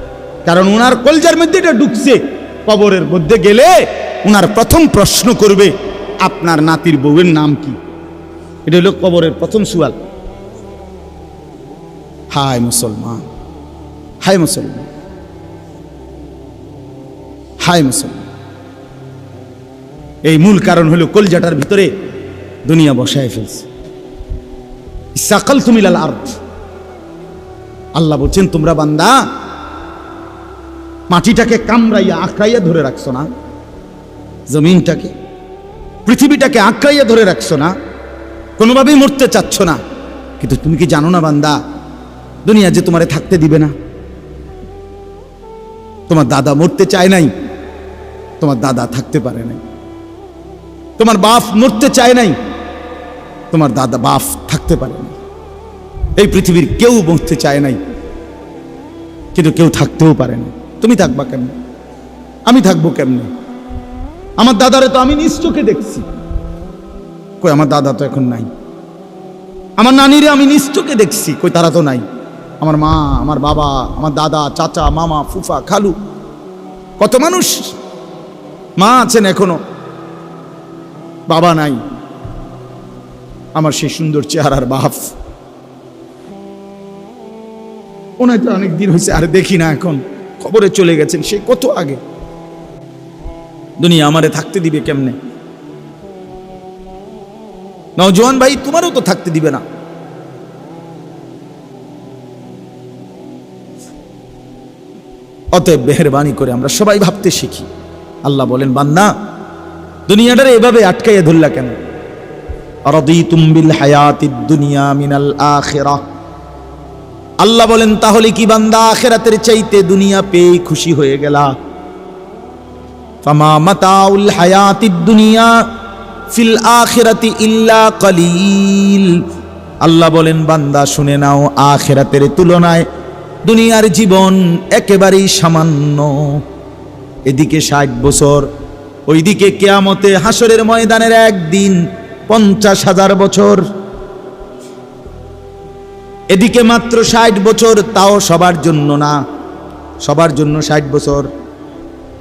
কারণ ওনার কলজার মধ্যে এটা ঢুকছে, কবরের মধ্যে গেলে ওনার প্রথম প্রশ্ন করবে, আপনার নাতির বউয়ের নাম কি? এটা হলো কবরের প্রথম সুয়াল। হায় মুসলমান, হায় মুসলমান, হায় মুসলমান। এই মূল কারণ হলো কলজাটার ভিতরে দুনিয়া বসায় ফেলছে। ইসাকালতুম ইলাল আরদ, আল্লাহ বলছেন তোমরা বান্দা মাটিটাকে কামড়াইয়া আঁকড়াইয়া ধরে রাখছো না, জমিনটাকে, পৃথিবীটাকে আঁকড়াইয়া ধরে রাখছো না, কোনোভাবেই মরতে চাচ্ছ না। কিন্তু তুমি কি জানো না বান্দা, দুনিয়া যে তোমারে থাকতে দিবে না। তোমার দাদা মরতে চায় নাই, তোমার দাদা থাকতে পারে নাই। তোমার বাপ মরতে চায় নাই, তোমার দাদা বাপ থাকতে পারে নাই। এই পৃথিবীর কেউ মরতে চায় নাই, কিন্তু কেউ থাকতেও পারে না। তুমি থাকবা কেমনে? আমি থাকবো কেমনে? আমার দাদারে তো আমি নিজ চোখে দেখছি। কই আমার দাদা তো এখন নাই। আমার নানিরে আমি নিজ চোখে দেখছি, কই তারা তো নাই। আমার মা, আমার বাবা, আমার দাদা, চাচা, মামা, ফুফা, খালু, কত মানুষ। মা আছেন এখনো, বাবা নাই। আমার সেই সুন্দর চেহারার বাপ, ওনায় তো অনেক দিন হয়েছে আর দেখি না, এখন খবরে চলে গেছেন সে কত আগে। দুনিয়া আমারে থাকতে দিবে কেমনে? নওজোয়ান ভাই, তোমারও তো থাকতে দিবে না। অতএব মেহেরবানি করে আমরা সবাই ভাবতে শিখি। আল্লাহ বলেন, বান্দা দুনিয়াটারে এভাবে আটকাইয়া ধরলা কেন? রাদিতুম বিল হায়াতিদ দুনিয়া মিনাল আখিরাহ। আল্লাহ বলেন, তাহলে কি বান্দা আখিরাতের চাইতে দুনিয়া পেয়ে খুশি হয়ে গেলা? ফামা মাতাউল হায়াতিদ দুনিয়া ফিল আখিরাতি ইল্লা কলিল। আল্লাহ বলেন, বান্দা শুনে নাও, আখিরাতের তুলনায় দুনিয়ার জীবন একেবারেই সামান্য। এদিকে 60 বছর, ওইদিকে কিয়ামতে হাসরের ময়দানের একদিন 50,000 বছর। এদিকে মাত্র 60 বছর, তাও সবার জন্য না। সবার জন্য 60 বছর।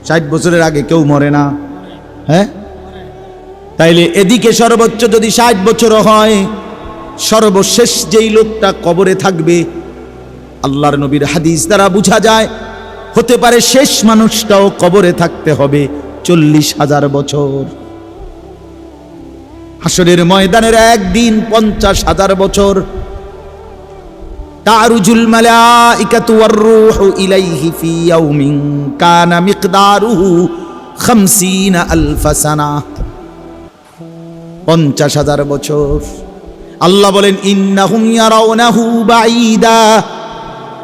60 বছরের আগে কেউ মরে না, হ্যাঁ? তাইলে এদিকে সর্বোচ্চ যদি 60 বছর হয়, সর্বশেষ যেই লোকটা কবরে থাকবে, আল্লাহর নবীর হাদিস দ্বারা বোঝা যায়, হতে পারে শেষ মানুষটাও কবরে থাকতে হবে 40,000 বছর। হাসরের ময়দানের একদিন 50,000 বছর। তারুজুল মালাইকাতু ওয়ার রূহু ইলাইহি ফি ইয়াউমিন কানা মিকদারুহু 50,000 সানাহ। 50,000 বছর। আল্লাহ বলেন, ইন্নাহুম ইয়ারাউনাহু বাঈদা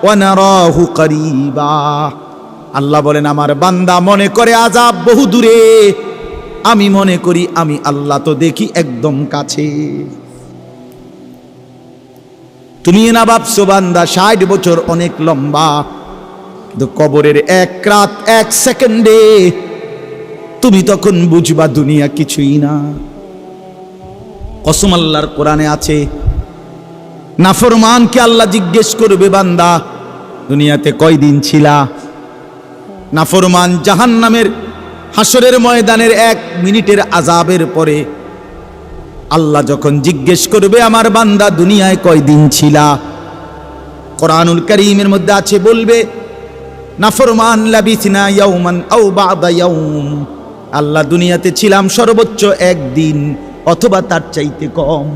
ওয়া নারাহু করিবা। আল্লাহ বলেন, আমার বান্দা মনে করে আযাব বহু দূরে, আমি মনে করি আমি আল্লাহ তো দেখি একদম কাছে। তুমি না ভাবছো বান্দা 60 বছর অনেক লম্বা, কিন্তু কবরের 1 রাত 1 সেকেন্ডে তুমি তখন বুঝবা দুনিয়া কিছুই না। কসম আল্লাহর কোরআনে আছে, নাফরমানকে আল্লাহ জিজ্ঞেস করবে, বান্দা দুনিয়াতে কয়দিন ছিলা? নাফরমান জাহান্নামের হাসরের ময়দানের 1 মিনিটের আযাবের পরে আল্লাহ যখন জিজ্ঞেস করবে, আমার বান্দা দুনিয়ায় কয়দিন ছিলা? কোরআনুল কারীমের মধ্যে আছে, বলবে নাফরমান, লাবিসনা ইয়াওমান আও বা'দা ইয়াউম। আল্লাহ দুনিয়াতে ছিলাম সর্বোচ্চ 1 দিন অথবা তার চাইতে কম।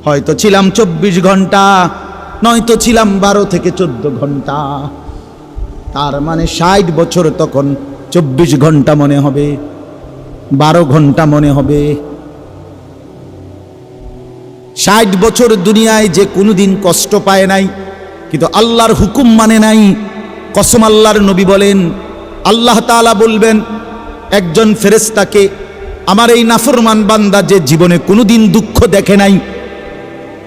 হয়তো ছিলাম 24 ঘন্টা, নয়তো ছিলাম 12 থেকে 14 ঘন্টা। তার মানে 60 বছর তখন 24 ঘন্টা মনে হবে, 12 ঘন্টা মনে হবে। 60 বছর দুনিয়ায় যে কোনোদিন কষ্ট পায় নাই, কিন্তু আল্লাহর হুকুম মানে নাই। কসম আল্লাহর নবী বলেন, আল্লাহ তাআলা বলবেন একজন ফেরেশতাকে, আমার এই নাফরমান বান্দা যে জীবনে কোনোদিন দুঃখ দেখে নাই,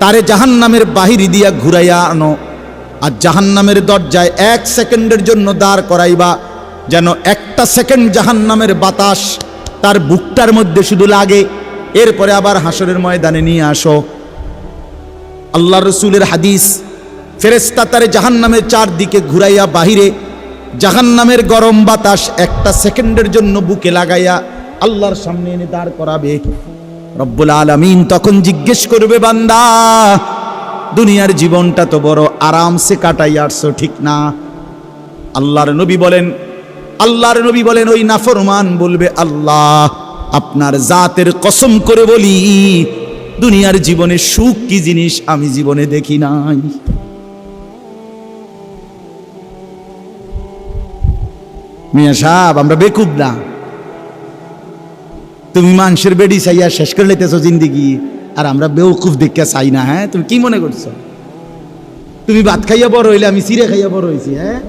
তারে জাহান্নামের বাহির দিয়া ঘুরাইয়া আনো, আর জাহান্নামের দরজায় 1 সেকেন্ডের জন্য দাঁড় করাইবা, যেন 1টা সেকেন্ড জাহান্নামের বাতাস তার বুকটার মধ্যে শুধু লাগে। এরপরে আবার হাসরের ময়দানে নিয়ে আসো। আল্লাহ রসুলের হাদিস, ফেরেশতা তারে জাহান্নামের 4 দিকে ঘুরাইয়া বাহিরে জাহান্নামের গরম বাতাস 1টা সেকেন্ডের জন্য বুকে লাগাইয়া আল্লাহর সামনে এনে দাঁড় করাবে। রব্বুল আলামিন তখন জিজ্ঞেস করবে, বান্দা দুনিয়ার জীবনটা তো বড় আরামসে কাটাই আসছো, ঠিক না? আল্লাহর নবী বলেন ওই নাফরমান বলবে, আল্লাহ আপনার জাতের কসম করে বলি, দুনিয়ার জীবনে সুখ কি জিনিস আমি জীবনে দেখি নাই। মিয়া সাহেব, আমরা বেকুব না। তুমি মানুষের বেডি চাইয়া শেষ করে লেতেছো জিন্দিগি, আর আমরা বেউকুফ দেখে চাই না। হ্যাঁ, তুমি কি মনে করছো? তুমি ভাত খাইয়া বড় হইলে, আমি চিড়ে খাইয়া বড় হয়েছি। হ্যাঁ,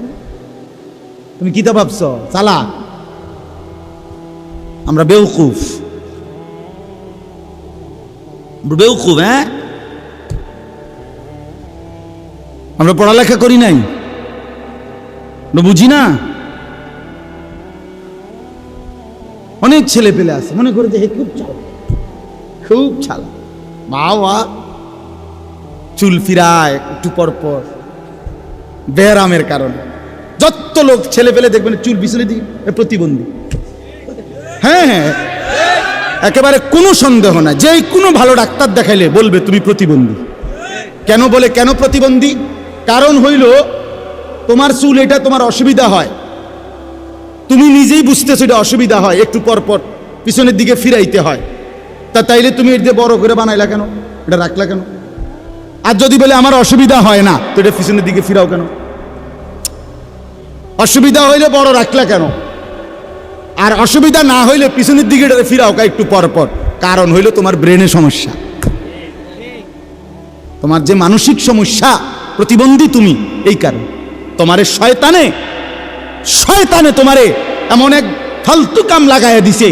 তুমি কি তা ভাবছো? চালা, আমরা বেউকুফ। হ্যাঁ, আমরা পড়ালেখা করি নাই, বুঝি না। অনেক ছেলে পেলে আছে, মনে করে যে হে খুব চালাক, খুব চালাক, বাবা চুল ফিরায় একটু পর পর ব্যারামের কারণে। যত লোক ছেলে পেলে দেখবেন চুল পিছনে দিকে প্রতিবন্ধী। হ্যাঁ হ্যাঁ, একেবারে কোনো সন্দেহ না, যে কোনো ভালো ডাক্তার দেখাইলে বলবে তুমি প্রতিবন্ধী। কেন বলে, কেন প্রতিবন্ধী? কারণ হইল তোমার চুল এটা তোমার অসুবিধা হয়, তুমি নিজেই বুঝতেছো এটা অসুবিধা হয়, একটু পর পর পিছনের দিকে ফিরাইতে হয়। তাইলে তুমি এটা বড় করে বানাইলা কেন, এটা রাখলা কেন? আর যদি বলে আমার অসুবিধা হয় না, তো এটা পিছনের দিকে ফিরাও কেন? অসুবিধা হইলে বড় রাখলা কেন? আর অসুবিধা না হইলে পিছনের দিকে এটা ফিরাও একটু পর পর। কারণ হইল তোমার ব্রেনে সমস্যা, তোমার যে মানসিক সমস্যা, প্রতিবন্ধী তুমি এই কারণ। তোমারে শয়তানে তোমারে এমন এক ফালতু কাম লাগাইয়া দিছে,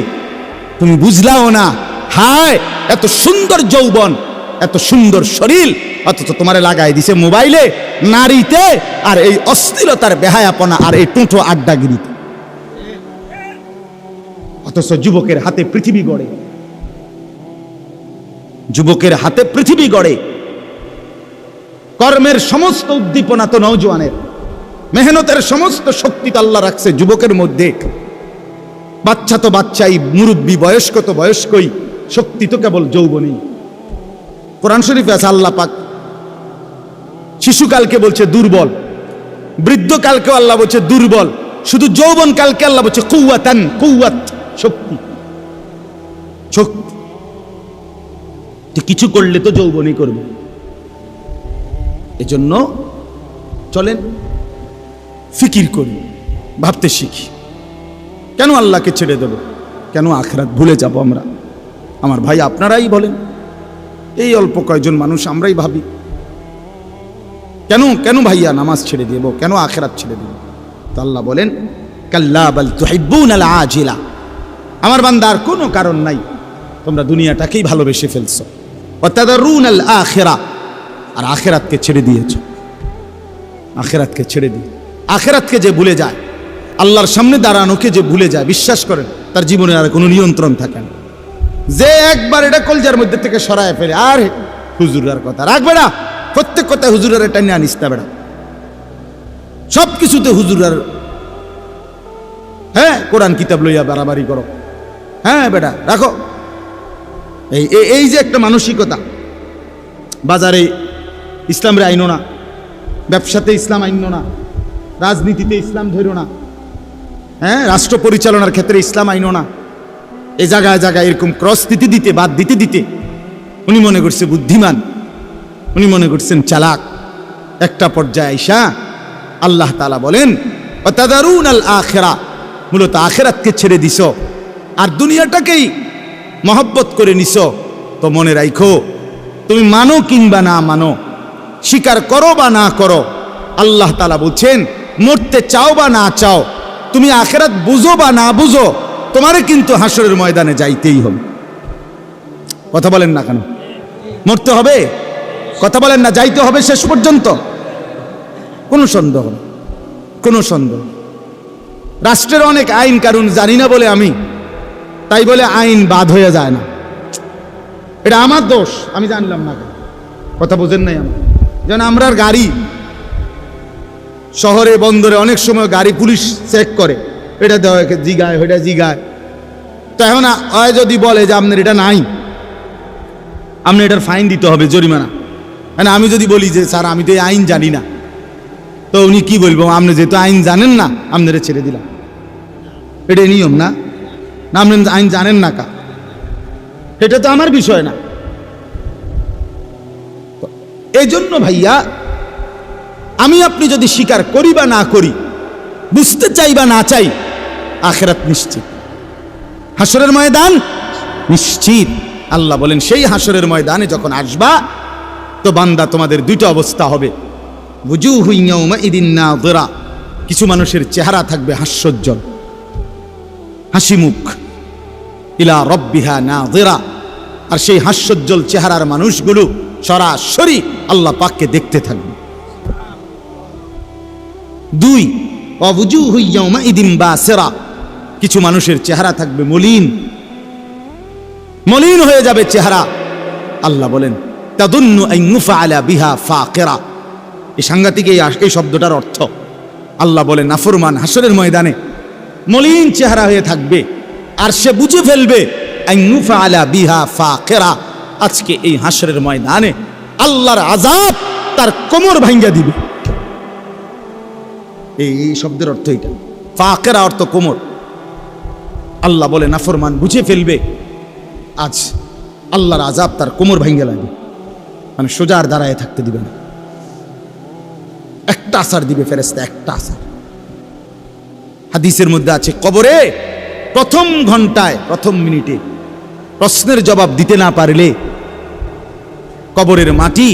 তুমি বুঝলাও না। হায়, এত সুন্দর যৌবন, এত সুন্দর শরীর, অথচ তোমারে লাগাই দিছে মোবাইলে, নারীতে, আর এই অশ্লীলতার বেহায়াপনা, আর এই টুঁটো আড্ডাগিরিতে। অথচ যুবকের হাতে পৃথিবী গড়ে, যুবকের হাতে পৃথিবী গড়ে। কর্মের সমস্ত উদ্দীপনা তো নওজোয়ানের, মেহনতের সমস্ত শক্তি তো আল্লাহ রাখছে যুবকের মধ্যে। বাচ্চা তো বাচ্চাই, মুরব্বী বয়স্ক তো বয়স্কই, শক্তি তো কেবল যৌবনেই। কোরআন শরীফে আছে আল্লাহ পাক শিশুকালকে বলছে দুর্বল, বৃদ্ধকালকেও আল্লাহ বলছে দুর্বল, শুধু যৌবন কালকে আল্লাহ বলছে কুওয়াতান, কুওয়াত, শক্তি, শক্তি। কিছু করলে তো যৌবনই করবে। এজন্য চলেন ফিকির করি, ভাবতে শিখি। কেন আল্লাহকে ছেড়ে দেব, কেন আখিরাত ভুলে যাব আমরা? আমার ভাই আপনারাই বলেন, এই অল্প কয়েকজন মানুষ আমরাই ভাবি কেন কেন ভাইয়া নামাজ ছেড়ে দেব, কেন আখিরাত ছেড়ে দেব? তো আল্লাহ বলেন কাল্লা বাল তুহিব্বুনাল আজিলা, আমার বান্দার কোনো কারণ নাই, তোমরা দুনিয়াটাকেই ভালোবেসে ফেলছো। ওয়া তাদারুনাল আখিরা, আর আখিরাতকে ছেড়ে দিয়েছো। আখিরাতকে ছেড়ে দিয়ে, আখিরাতকে যে ভুলে যায়, আল্লাহর সামনে দাঁড়ানোকে যে ভুলে যায়, বিশ্বাস করেন তার জীবনে আর কোনো নিয়ন্ত্রণ থাকে না। যে একবার এটা কলজার মধ্যে থেকে সরায় ফেলে, আর হুজুরের কথা রাখবে না, প্রত্যেক কথায় হুজুরের এটা নিয়ে আনিস না বেড়া, সব কিছুতে হুজুরের, হ্যাঁ কোরআন কিতাব লইয়া বাড়াবাড়ি করো, হ্যাঁ বেটা রাখো। এই যে একটা মানসিকতা, বাজারে ইসলামের আইনো না, ব্যবসাতে ইসলাম আইনো না, রাজনীতিতে ইসলাম ধরো না, হ্যাঁ রাষ্ট্র পরিচালনার ক্ষেত্রে ইসলাম আইনো না, এই জায়গায় জায়গায় এরকম ক্রস দিতে দিতে, বাদ দিতে দিতে উনি মনে করছে বুদ্ধিমান, উনি মনে করছেন চালাক। একটা পর্যায়ে আইসা আল্লাহ তাআলা বলেন ওয়া তাদারুনাল আখিরা, মূলত আখিরাতকে ছেড়ে দিছো আর দুনিয়াটাকেই মহব্বত করে নিছো। তো মনে রাখো, তুমি মানো কিংবা না মানো, স্বীকার করো বা না করো, আল্লাহ তাআলা বলছেন মরতে চাও বা না চাও, তুমি আখিরাত বুঝো বা না বুঝো, তোমারে কিন্তু হাসরের ময়দানে যাইতেই হবে। কথা বলেন না কেন? মরতে হবে, কথা বলেন না, যাইতে হবে শেষ পর্যন্ত, কোনো সন্দেহ না, কোনো সন্দেহ। রাষ্ট্রের অনেক আইন কানুন জানি না বলে আমি, তাই বলে আইন বাদ হয়ে যায় না, এটা আমার দোষ, আমি জানলাম না। কথা বোঝেন নাই আমার? যেন আমরার গাড়ি শহরে বন্দরে অনেক সময় গাড়ি পুলিশ চেক করে, এটা দেওয়া জিগায়, ওইটা জিগায়। তো এখন যদি বলে যে আপনার এটা নাই, আপনি এটার ফাইন দিতে হবে, জরিমানা। মানে আমি যদি বলি যে স্যার আমি তো এই আইন জানি না, তো উনি কি বলবো, আপনি যেহেতু আইন জানেন না আপনারা ছেড়ে দিলাম, এটা নিয়ম না? না আপনি আইন জানেন না কা, এটা তো আমার বিষয় না। এই জন্য ভাইয়া, আমি আপনি যদি স্বীকার করি বা না করি, বুঝতে চাই বা না চাই, আখিরাত নিশ্চিত, হাসরের ময়দান নিশ্চিত। আল্লাহ বলেন সেই হাসরের ময়দানে যখন আসবা, তো বান্দা তোমাদের দুইটা অবস্থা হবে, বুজুহু ইয়াউমাইদিন নাযিরা, কিছু মানুষের চেহারা থাকবে হাস্যোজ্জ্বল, হাসি মুখ, ইলা রাব্বিহা নাযিরা, আর সেই হাস্যোজ্জ্বল চেহারার মানুষগুলো সরাসরি আল্লাহ পাককে দেখতে থাকবে। দুই, ওয়া বুজুহু ইয়াউমাইদিন বাসিরা, কিছু মানুষের চেহারা থাকবে মলিন, মলিন হয়ে যাবে চেহারা। আল্লাহ বলেন তাদুন্নু আন ইউফআলা বিহা ফাকিরা। এই সাংঘাতিক এই শব্দটার অর্থ। আল্লাহ বলেন নাফরমান হাসরের ময়দানে মলিন চেহারা হয়ে থাকবে, আর সে বুঝে ফেলবে আন ইউফআলা বিহা ফাকিরা, আজকে এই হাসরের ময়দানে আল্লাহর আযাব তার কোমর ভাঙ্গা দিবে। এই শব্দের অর্থ এটা। ফাকিরা অর্থ কোমর। আল্লাহ বলে নাফরমান বুঝে ফেলবে আজ আল্লাহর আযাব তার কোমর ভাঙ্গা লাগবে, মানে সোজা আর দাঁড়ায় থাকতে দিবে না। একটা আসার দিবে ফেরেশতা, একটা আসার। হাদিসের মধ্যে আছে কবরে প্রথম ঘন্টায়, প্রথম মিনিটে প্রশ্নের জবাব দিতে না পারলে কবরের মাটি,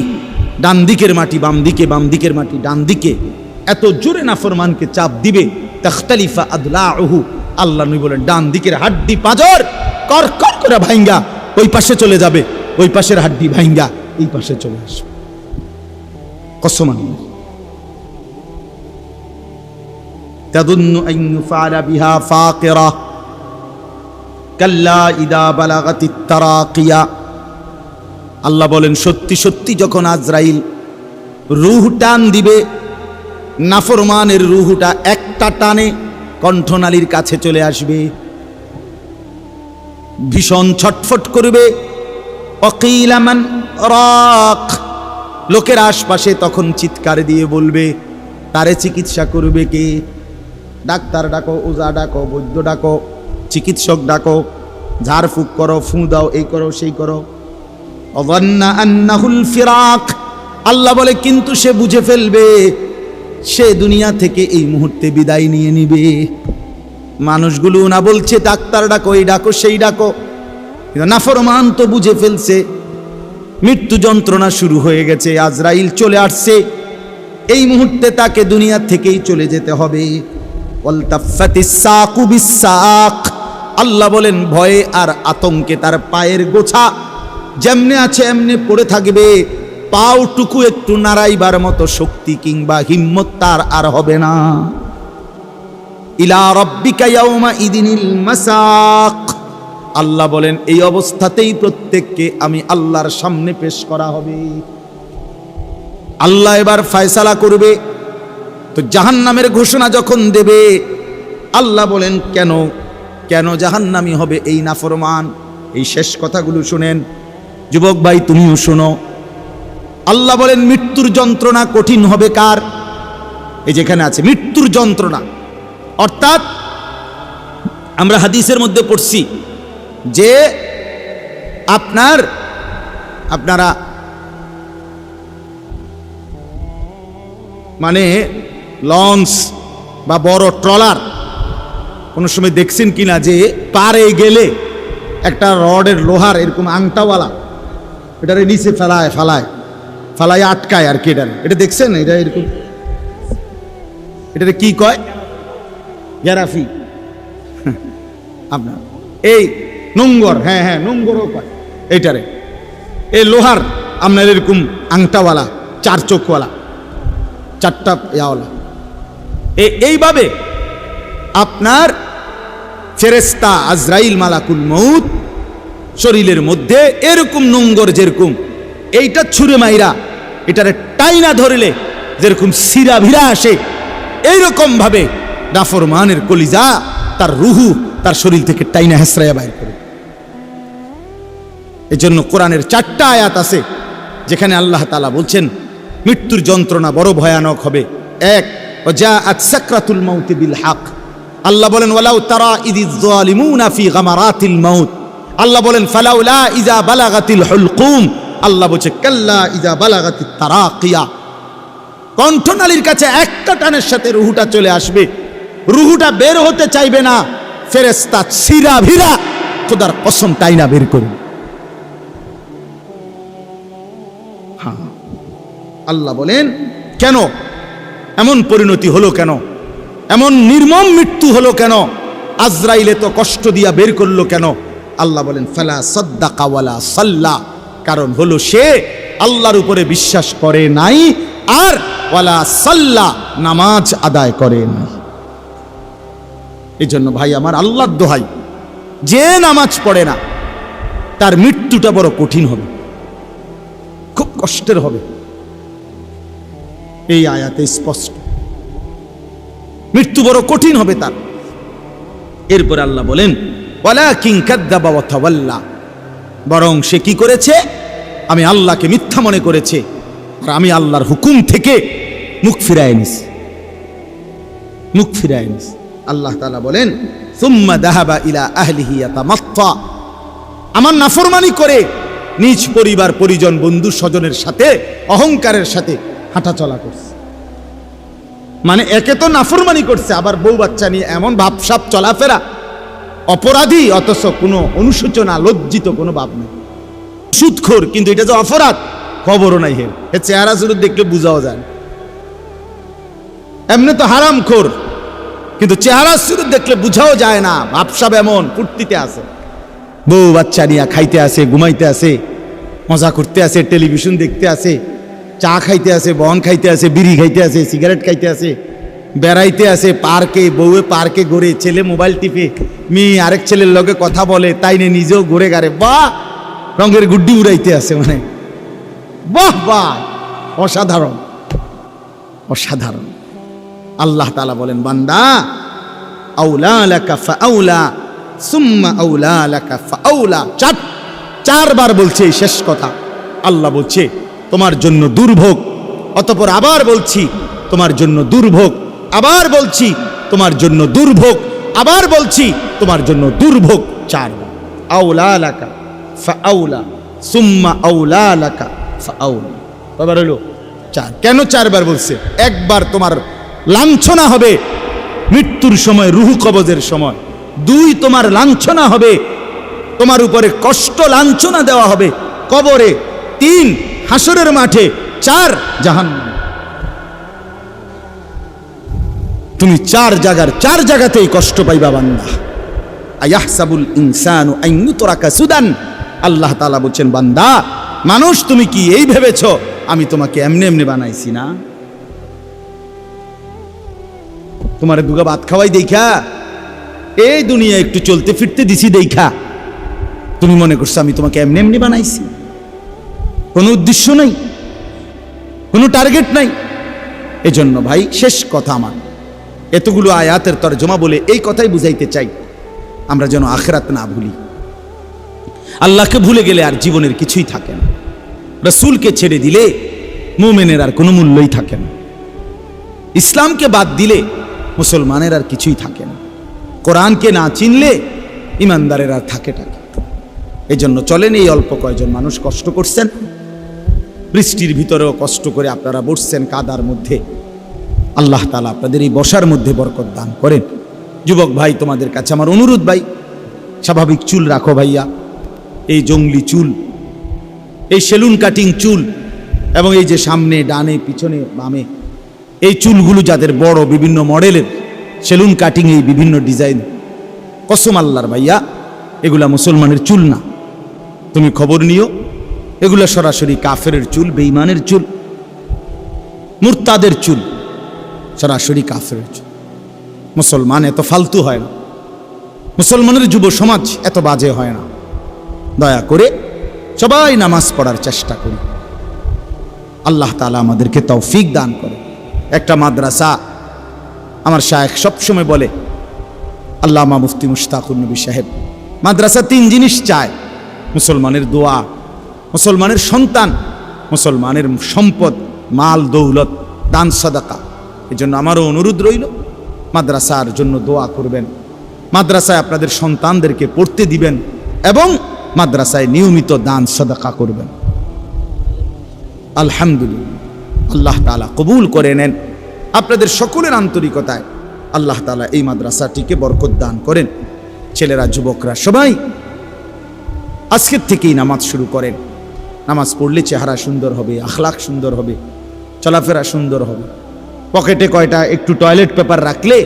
ডান দিকের মাটি বাম দিকে, বাম দিকের মাটি ডান দিকে, এত জোরে নাফরমানকে চাপ দিবে তাখতালিফা আদলাউহু। আল্লাহ নবী বলেন ডান দিকের হাড্ডি পাঁজর কর কর করে ভাঙ্গা ওই পাশে চলে যাবে, ওই পাশের হাড্ডি ভাঙ্গা এই পাশে চলে আসবে। কসম আল্লাহ। তাদুন্নু আন ইউফআলা বিহা ফাকিরা কাল্লা ইদা বালাগাতিত তারাকিয়া। আল্লাহ বলেন সত্যি সত্যি যখন আজরাইল রূহ টান দিবে, নাফরমানের রূহটা একটা টানে কণ্ঠনালীর কাছে চলে আসবে, ভীষণ ছটফট করবে। অকিলা মান রাক, লোকের আশপাশে তখন চিৎকার দিয়ে বলবে তারে চিকিৎসা করবে কে? ডাক্তার ডাকো, ওজা ডাকো, বৈদ্য ডাকো, চিকিৎসক ডাকো, ঝাড়ফুঁক করো, ফু দাও, এই করো সেই করো। অযান্না আন্নাহুল ফিরাক, আল্লাহ বলে কিন্তু সে বুঝে ফেলবে সে দুনিয়া থেকে এই মুহূর্তে বিদায় নিয়ে নিবে। মানুষগুলো না বলছে ডাক্তার ডাকো, এই ডাকো সেই ডাকো, কিন্তু নাফরমান তো বুঝে ফেলছে মৃত্যু যন্ত্রণা শুরু হয়ে গেছে, আজরাইল চলে আসছে, এই মুহূর্তে তাকে দুনিয়া থেকেই চলে যেতে হবে। ওয়ালতাফাতিস সাকু বিসাক, আল্লাহ বলেন ভয়ে আর আতঙ্কে তার পায়ের গোছা যেমনে আছে এমনে পড়ে থাকবে, পাওটুকু একটু নাড়াইবার মতো শক্তি কিংবা হিম্মত তার আর হবে না। ইলা রাব্বিকা ইয়াউমা ইদিনিল মাসাক, আল্লাহ বলেন এই অবস্থাতেই প্রত্যেককে আমি আল্লাহর সামনে পেশ করা হবে। আল্লাহ এবার ফয়সালা করবে। তো জাহান্নামের ঘোষণা যখন দেবে, আল্লাহ বলেন কেন কেন জাহান্নামী হবে এই নাফরমান? এই শেষ কথাগুলো শুনেন যুবক ভাই, তুমিও শোনো। আল্লাহ বলেন মৃত্যুর যন্ত্রণা কঠিন হবে কার? এই যেখানে আছে মৃত্যুর যন্ত্রণা, অর্থাৎ আমরা হাদিসের মধ্যে পড়ছি যে আপনারা মানে লঞ্চ বা বড় ট্রলার কোনো সময় দেখছেন কিনা যে পারে গেলে একটা রডের লোহার এরকম আংটাওয়ালা এটারে নিচে ফালায় আটকায় আর কি, এটা দেখছেন? এটা এরকম, এটারে কি কয়? গ্যারাফি। আপনার এই নোঙ্গর, হ্যাঁ নোঙ্গরও কয় এইটারে। এই লোহার আপনার এরকম আংটাওয়ালা, চার চোখওয়ালা, চারটা ইয়াওয়ালা, এইভাবে আপনার ফেরেশতা আজরাইল মালাকুল মউত শরীরের মধ্যে এরকম নোঙ্গর, যেরকম এইটা ছুঁড়ে মাইরা এটারে টাইনা ধরলে যেরকম সিরা ভিরা আসে, এইরকম ভাবে নাফরমানের কলিজা তার রুহু তার শরীর থেকে টাইনা হেসরাইয়া বাইর করে। এজন্য কোরআনের 4টা আয়াত আছে যেখানে আল্লাহ তাআলা বলছেন মৃত্যুর যন্ত্রণা বড় ভয়ানক হবে। এক, ওয়াজাআত সাকরাতুল মাউত বিল হক, আল্লাহ বলেন ওয়ালাউ তারা ইযিজ যালিমুনা ফি গামারাতিল মাউত, আল্লাহ বলেন ফালাউলা ইযা বালাগাতিল হুলকুম, আল্লাহ বলছে কাল্লা ইযা বালাগাতিত তারাকিয়া, কণ্ঠনালীর কাছে একটা টানের সাথে রুহুটা চলে আসবে, রুহুটা বের হতে চাইবে না, ফেরেশতা সিরা ভিরা খোদার কসম টাইনা বের করবে। হ্যাঁ, আল্লাহ বলেন কেন এমন পরিণতি হলো, কেন এমন নির্মম মৃত্যু হলো, কেন আজরাইলে তো কষ্ট দিয়া বের করলো কেন? আল্লাহ বলেন ফালা সাদ্দাকা ওয়ালা সাল্লা, কারণ হলো সে আল্লাহর উপরে বিশ্বাস করে নাই আর ওয়ালা সাল্লা নামাজ আদায় করে নাই। এই জন্য ভাই আমার, আল্লাহর দোহাই, যে নামাজ পড়ে না তার মৃত্যুটা বড় কঠিন হবে, খুব কষ্টের হবে। এই আয়াতে স্পষ্ট, মৃত্যু বড় কঠিন হবে তার। এরপর আল্লাহ বলেন ওয়ালাকিন কাযযাবা ওয়া তাওয়াল্লা, বরং সে কি করেছে, আমি আল্লাহকে মিথ্যা মনে করেছে আর আমি আল্লাহর হুকুম থেকে মুখ ফিরায় নিস, মুখ ফিরায় নিস। আল্লাহ তাআলা বলেন সুম্মা যাহাবা ইলা আহলিহি ইয়াতামাত্তা, আমার নাফরমানি করে নিজ পরিবার পরিজন বন্ধু স্বজনের সাথে অহংকারের সাথে হাঁটাচলা করছে। মানে একে তো নাফরমানি করছে, আবার বউ বাচ্চা নিয়ে এমন ভাবসাব চলাফেরা, অপরাধী অথচ কোনো অনুশোচনা লজ্জিত কোনো ভাব নেই, সুদখোর, কিন্তু এটা যে অপরাধ খবরও নাই। এর চেহারা শুধু দেখলে বুঝাও যায়, এমনি তো হারামখোর, কিন্তু চেহারা শুধু দেখলে বুঝাও যায় না, ভাবসাব এমন ফুর্তিতে আছে, বউ বাচ্চা নিয়ে খাইতে আসে, ঘুমাইতে আসে, মজা করতে আসে, টেলিভিশন দেখতে আসে, চা খাইতে আসে, বন খাইতে আসে, বিড়ি খাইতে আসে, সিগারেট খাইতে আসে, বেড়াইতে আসে পার্কে, বউয়ে পার্কে ঘুরে, ছেলে মোবাইল টিপে, মেয়ে আরেক ছেলের লগে কথা বলে, তাই নিয়ে নিজেও ঘুরে গারে, বাহ রঙের গুড্ডি উড়াইতে আসে, মানে বাহ বাহ, অসাধারণ অসাধারণ। আল্লাহ তাআলা বলেন বান্দা আউলা লাকা ফাআউলা সুম্মা আউলা লাকা ফাআউলা, চারবার বলছে এই শেষ কথা। আল্লাহ বলছে তোমার জন্য দুর্ভোগ, অতঃপর আবার বলছি তোমার জন্য দুর্ভোগ, আবার বলছি তোমার জন্য দুর্ভোগ, আবার বলছি তোমার জন্য দুর্ভোগ, চারবার। আউলা লাকা ফাআউলা সুম্মা আউলা লাকা ফাআউলা, কয়বার হলো? চার। কেন চারবার বলছে? একবার তোমার লাঞ্ছনা হবে মৃত্যুর সময়, রূহ কবজের সময়। দুই, তোমার লাঞ্ছনা হবে, তোমার উপরে কষ্ট লাঞ্ছনা দেওয়া হবে কবরে। তিন, হাসরের মাঠে। চার, জাহান্নাম। তুমি চার জায়গাতেই কষ্ট পাইবা বান্দা। আয়াহসাবুল ইনসানু আন ইউতরাকা সুদান, আল্লাহ তাআলা বলছেন বান্দা মানুষ তুমি কি এই ভেবেছো আমি তোমাকে এমনি এমনি বানাইছি না? তোমার দুগা ভাত খাওয়াই দেখা, এই দুনিয়া একটু চলতে ফিরতে দিছি দেখা তুমি মনে করছো আমি তোমাকে এমনি এমনি বানাইছি? কোনো উদ্দেশ্য নাই, কোনো টার্গেট নাই। এজন্য ভাই শেষ কথা আমার, এতগুলো আয়াতের তরজমা বলে এই কথাই বুঝাইতে চাই, আমরা যেন আখিরাত না ভুলি। আল্লাহকে ভুলে গেলে আর জীবনের কিছুই থাকে না। রাসূলকে ছেড়ে দিলে মুমিনের আর কোনো মূল্যই থাকে না। ইসলামকে বাদ দিলে মুসলমানের আর কিছুই থাকে না। কোরআনকে না চিনলে ইমানদারের আর থাকে। এই জন্য চলেন, এই অল্প কয়জন মানুষ কষ্ট করছেন, বৃষ্টির ভিতরেও কষ্ট করে আপনারা বসছেন কাদার মধ্যে। আল্লাহ তাআলা আপনাদের এই বসার মধ্যে বরকত দান করেন। যুবক ভাই, তোমাদের কাছে আমার অনুরোধ ভাই, স্বাভাবিক চুল রাখো ভাইয়া। এই জঙ্গলি চুল, এই সেলুন কাটিং চুল, এবং এই যে সামনে ডানে পিছনে বামে এই চুলগুলো যাদের বড় বিভিন্ন মডেলের সেলুন কাটিং, এই বিভিন্ন ডিজাইন, কসম আল্লাহর ভাইয়া এগুলা মুসলমানের চুল না। তুমি খবর নিও, এগুলা সরাসরি কাফেরের চুল, বেঈমানের চুল, মুরতাদের চুল, সরাসরি কাফেরের চুল। মুসলমান এত ফালতু হয় না, মুসলমানের যুব সমাজ এত বাজে হয় না। দয়া করে সবাই নামাজ পড়ার চেষ্টা করি। আল্লাহ তাআলা আমাদেরকে তৌফিক দান করে। একটা মাদ্রাসা, আমার শায়েখ সবসময় বলে, আল্লামা মুফতি মুশতাকুর নবী সাহেব, মাদ্রাসা তিন জিনিস চায়: মুসলমানের দোয়া, মুসলমানের সন্তান, মুসলমানের সম্পদ, মাল দৌলত, দান সাদাকা। এই জন্য আমারও অনুরোধ রইল, মাদ্রাসার জন্য দোয়া করবেন, মাদ্রাসায় আপনাদের সন্তানদেরকে পড়তে দিবেন এবং মাদ্রাসায় নিয়মিত দান সাদাকা করবেন। আলহামদুলিল্লাহ, আল্লাহ তাআলা কবুল করে নেন। আপনাদের সকলের আন্তরিকতায় আল্লাহ তাআলা এই মাদ্রাসাটিকে বরকত দান করেন। ছেলেরা, যুবকরা সবাই আজকের থেকেই নামাজ শুরু করেন। নামাজ পড়লে চেহারা সুন্দর হবে, আখলাক সুন্দর হবে, চলাফেরা সুন্দর হবে। পকেটে কয়টা একটু টয়লেট পেপার রাখলে,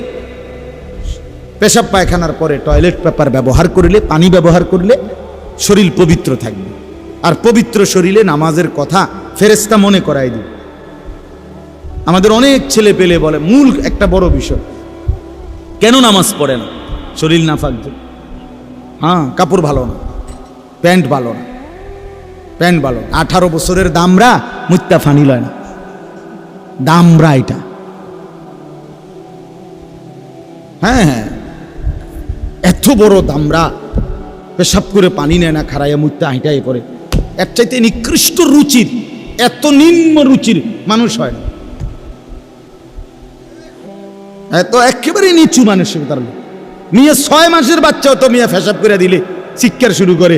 পেশাব পায়খানার পরে টয়লেট পেপার ব্যবহার করলে, পানি ব্যবহার করলে শরীর পবিত্র থাকবে। আর পবিত্র শরীরে নামাজের কথা ফেরেশতা মনে করাই দিবে। আমাদের অনেক ছেলে পেলে বলে, মূল একটা বড় বিষয়, কেন নামাজ পড়ে না? শরীর নাফাক যে, হ্যাঁ কাপড় ভালো না, প্যান্ট ভালো না, প্যান্ট ভালো 18 বছরের দামরা মুত্তা ফানি লয় না, দামরা এটা। হ্যাঁ হ্যাঁ, এত বড় দামরা পেশাব করে পানি নেয় না, খারাইয়া মুত্তা হাইটাই পরে। এর চাইতে নিকৃষ্ট রুচির, এত নিম্ন রুচির মানুষ হয় না, এত একেবারে নিচু মানুষের তার মেয়ে 6 মাসের বাচ্চাও তো মেয়ে পেশাব করে দিলে শিক্ষার শুরু করে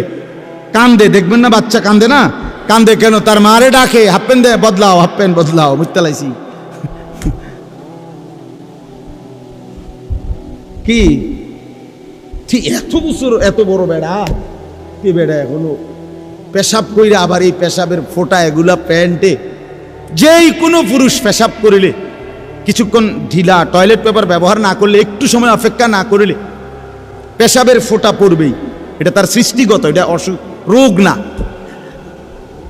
কান্দে, দেখবেন না বাচ্চা কান্দে না, কান্দে কেন? তার মারে ডাকে, হাফ প্যান্ট দে, বদলাও, হাফ প্যান্ট বদলাও, মুত্তালাইছি কি ঠিক। এত বছর এত বড় বেড়া, কি বেড়া এখনো পেশাব কইরা, আবার এই পেশাবের ফোঁটা এগুলা প্যান্টে। যেই কোনো পুরুষ পেশাব করিলে কিছুক্ষণ ঢিলা, টয়লেট পেপার ব্যবহার না করলে, একটু সময় অপেক্ষা না করলে পেশাবের ফোঁটা পড়বেই। এটা তার সৃষ্টিগত, এটা অসুখ, রোগ না।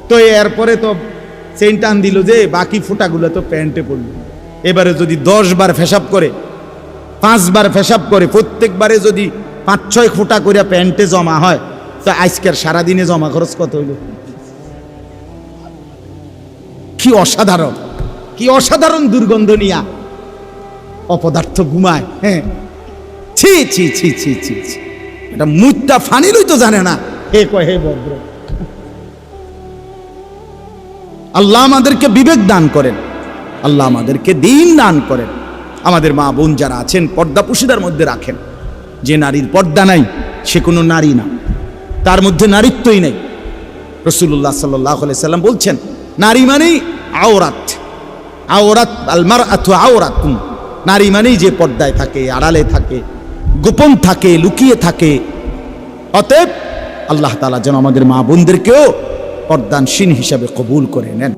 তো এরপরে তো চেইন টান দিল যে বাকি ফোঁটাগুলো তো প্যান্টে পড়ল। এবারে যদি 10 বার পেশাব করে, 5 বার পেশাব করে, প্রত্যেকবারে যদি 5-6 ফোঁটা করে প্যান্টে জমা হয়, তো আজকের সারাদিনে জমা খরচ কত হইল? কি অসাধারণ, কি অসাধারণ দুর্গন্ধ নিয়া অপদার্থ ঘুমায়। হ্যাঁ, ছি ছি ছি ছি ছি ছি, এটা মুত্তা ফানিলই তো জানে না। হে কয় হে ভদ্র। আল্লাহ আমাদেরকে বিবেক দান করেন, আল্লাহ আমাদেরকে দিন দান করেন। আমাদের মা বোন যারা আছেন, পর্দা পুশিদার মধ্যে রাখেন। যে নারীর পর্দা নাই সে কোনো নারী না, তার মধ্যে নারীত্বই নেই। রাসূলুল্লাহ সাল্লাল্লাহু আলাইহি সাল্লাম বলছেন, নারী মানেই আওরাত, আওরাত আল মারআতু আওরাতুন। নারী মানেই যে পর্দায় থাকে, আড়ালে থাকে, গোপন থাকে, লুকিয়ে থাকে। অতএব আল্লাহ তাআলা যেন আমাদের মা বোনদেরকেও পর্দানশীল হিসাবে কবুল করে নেন।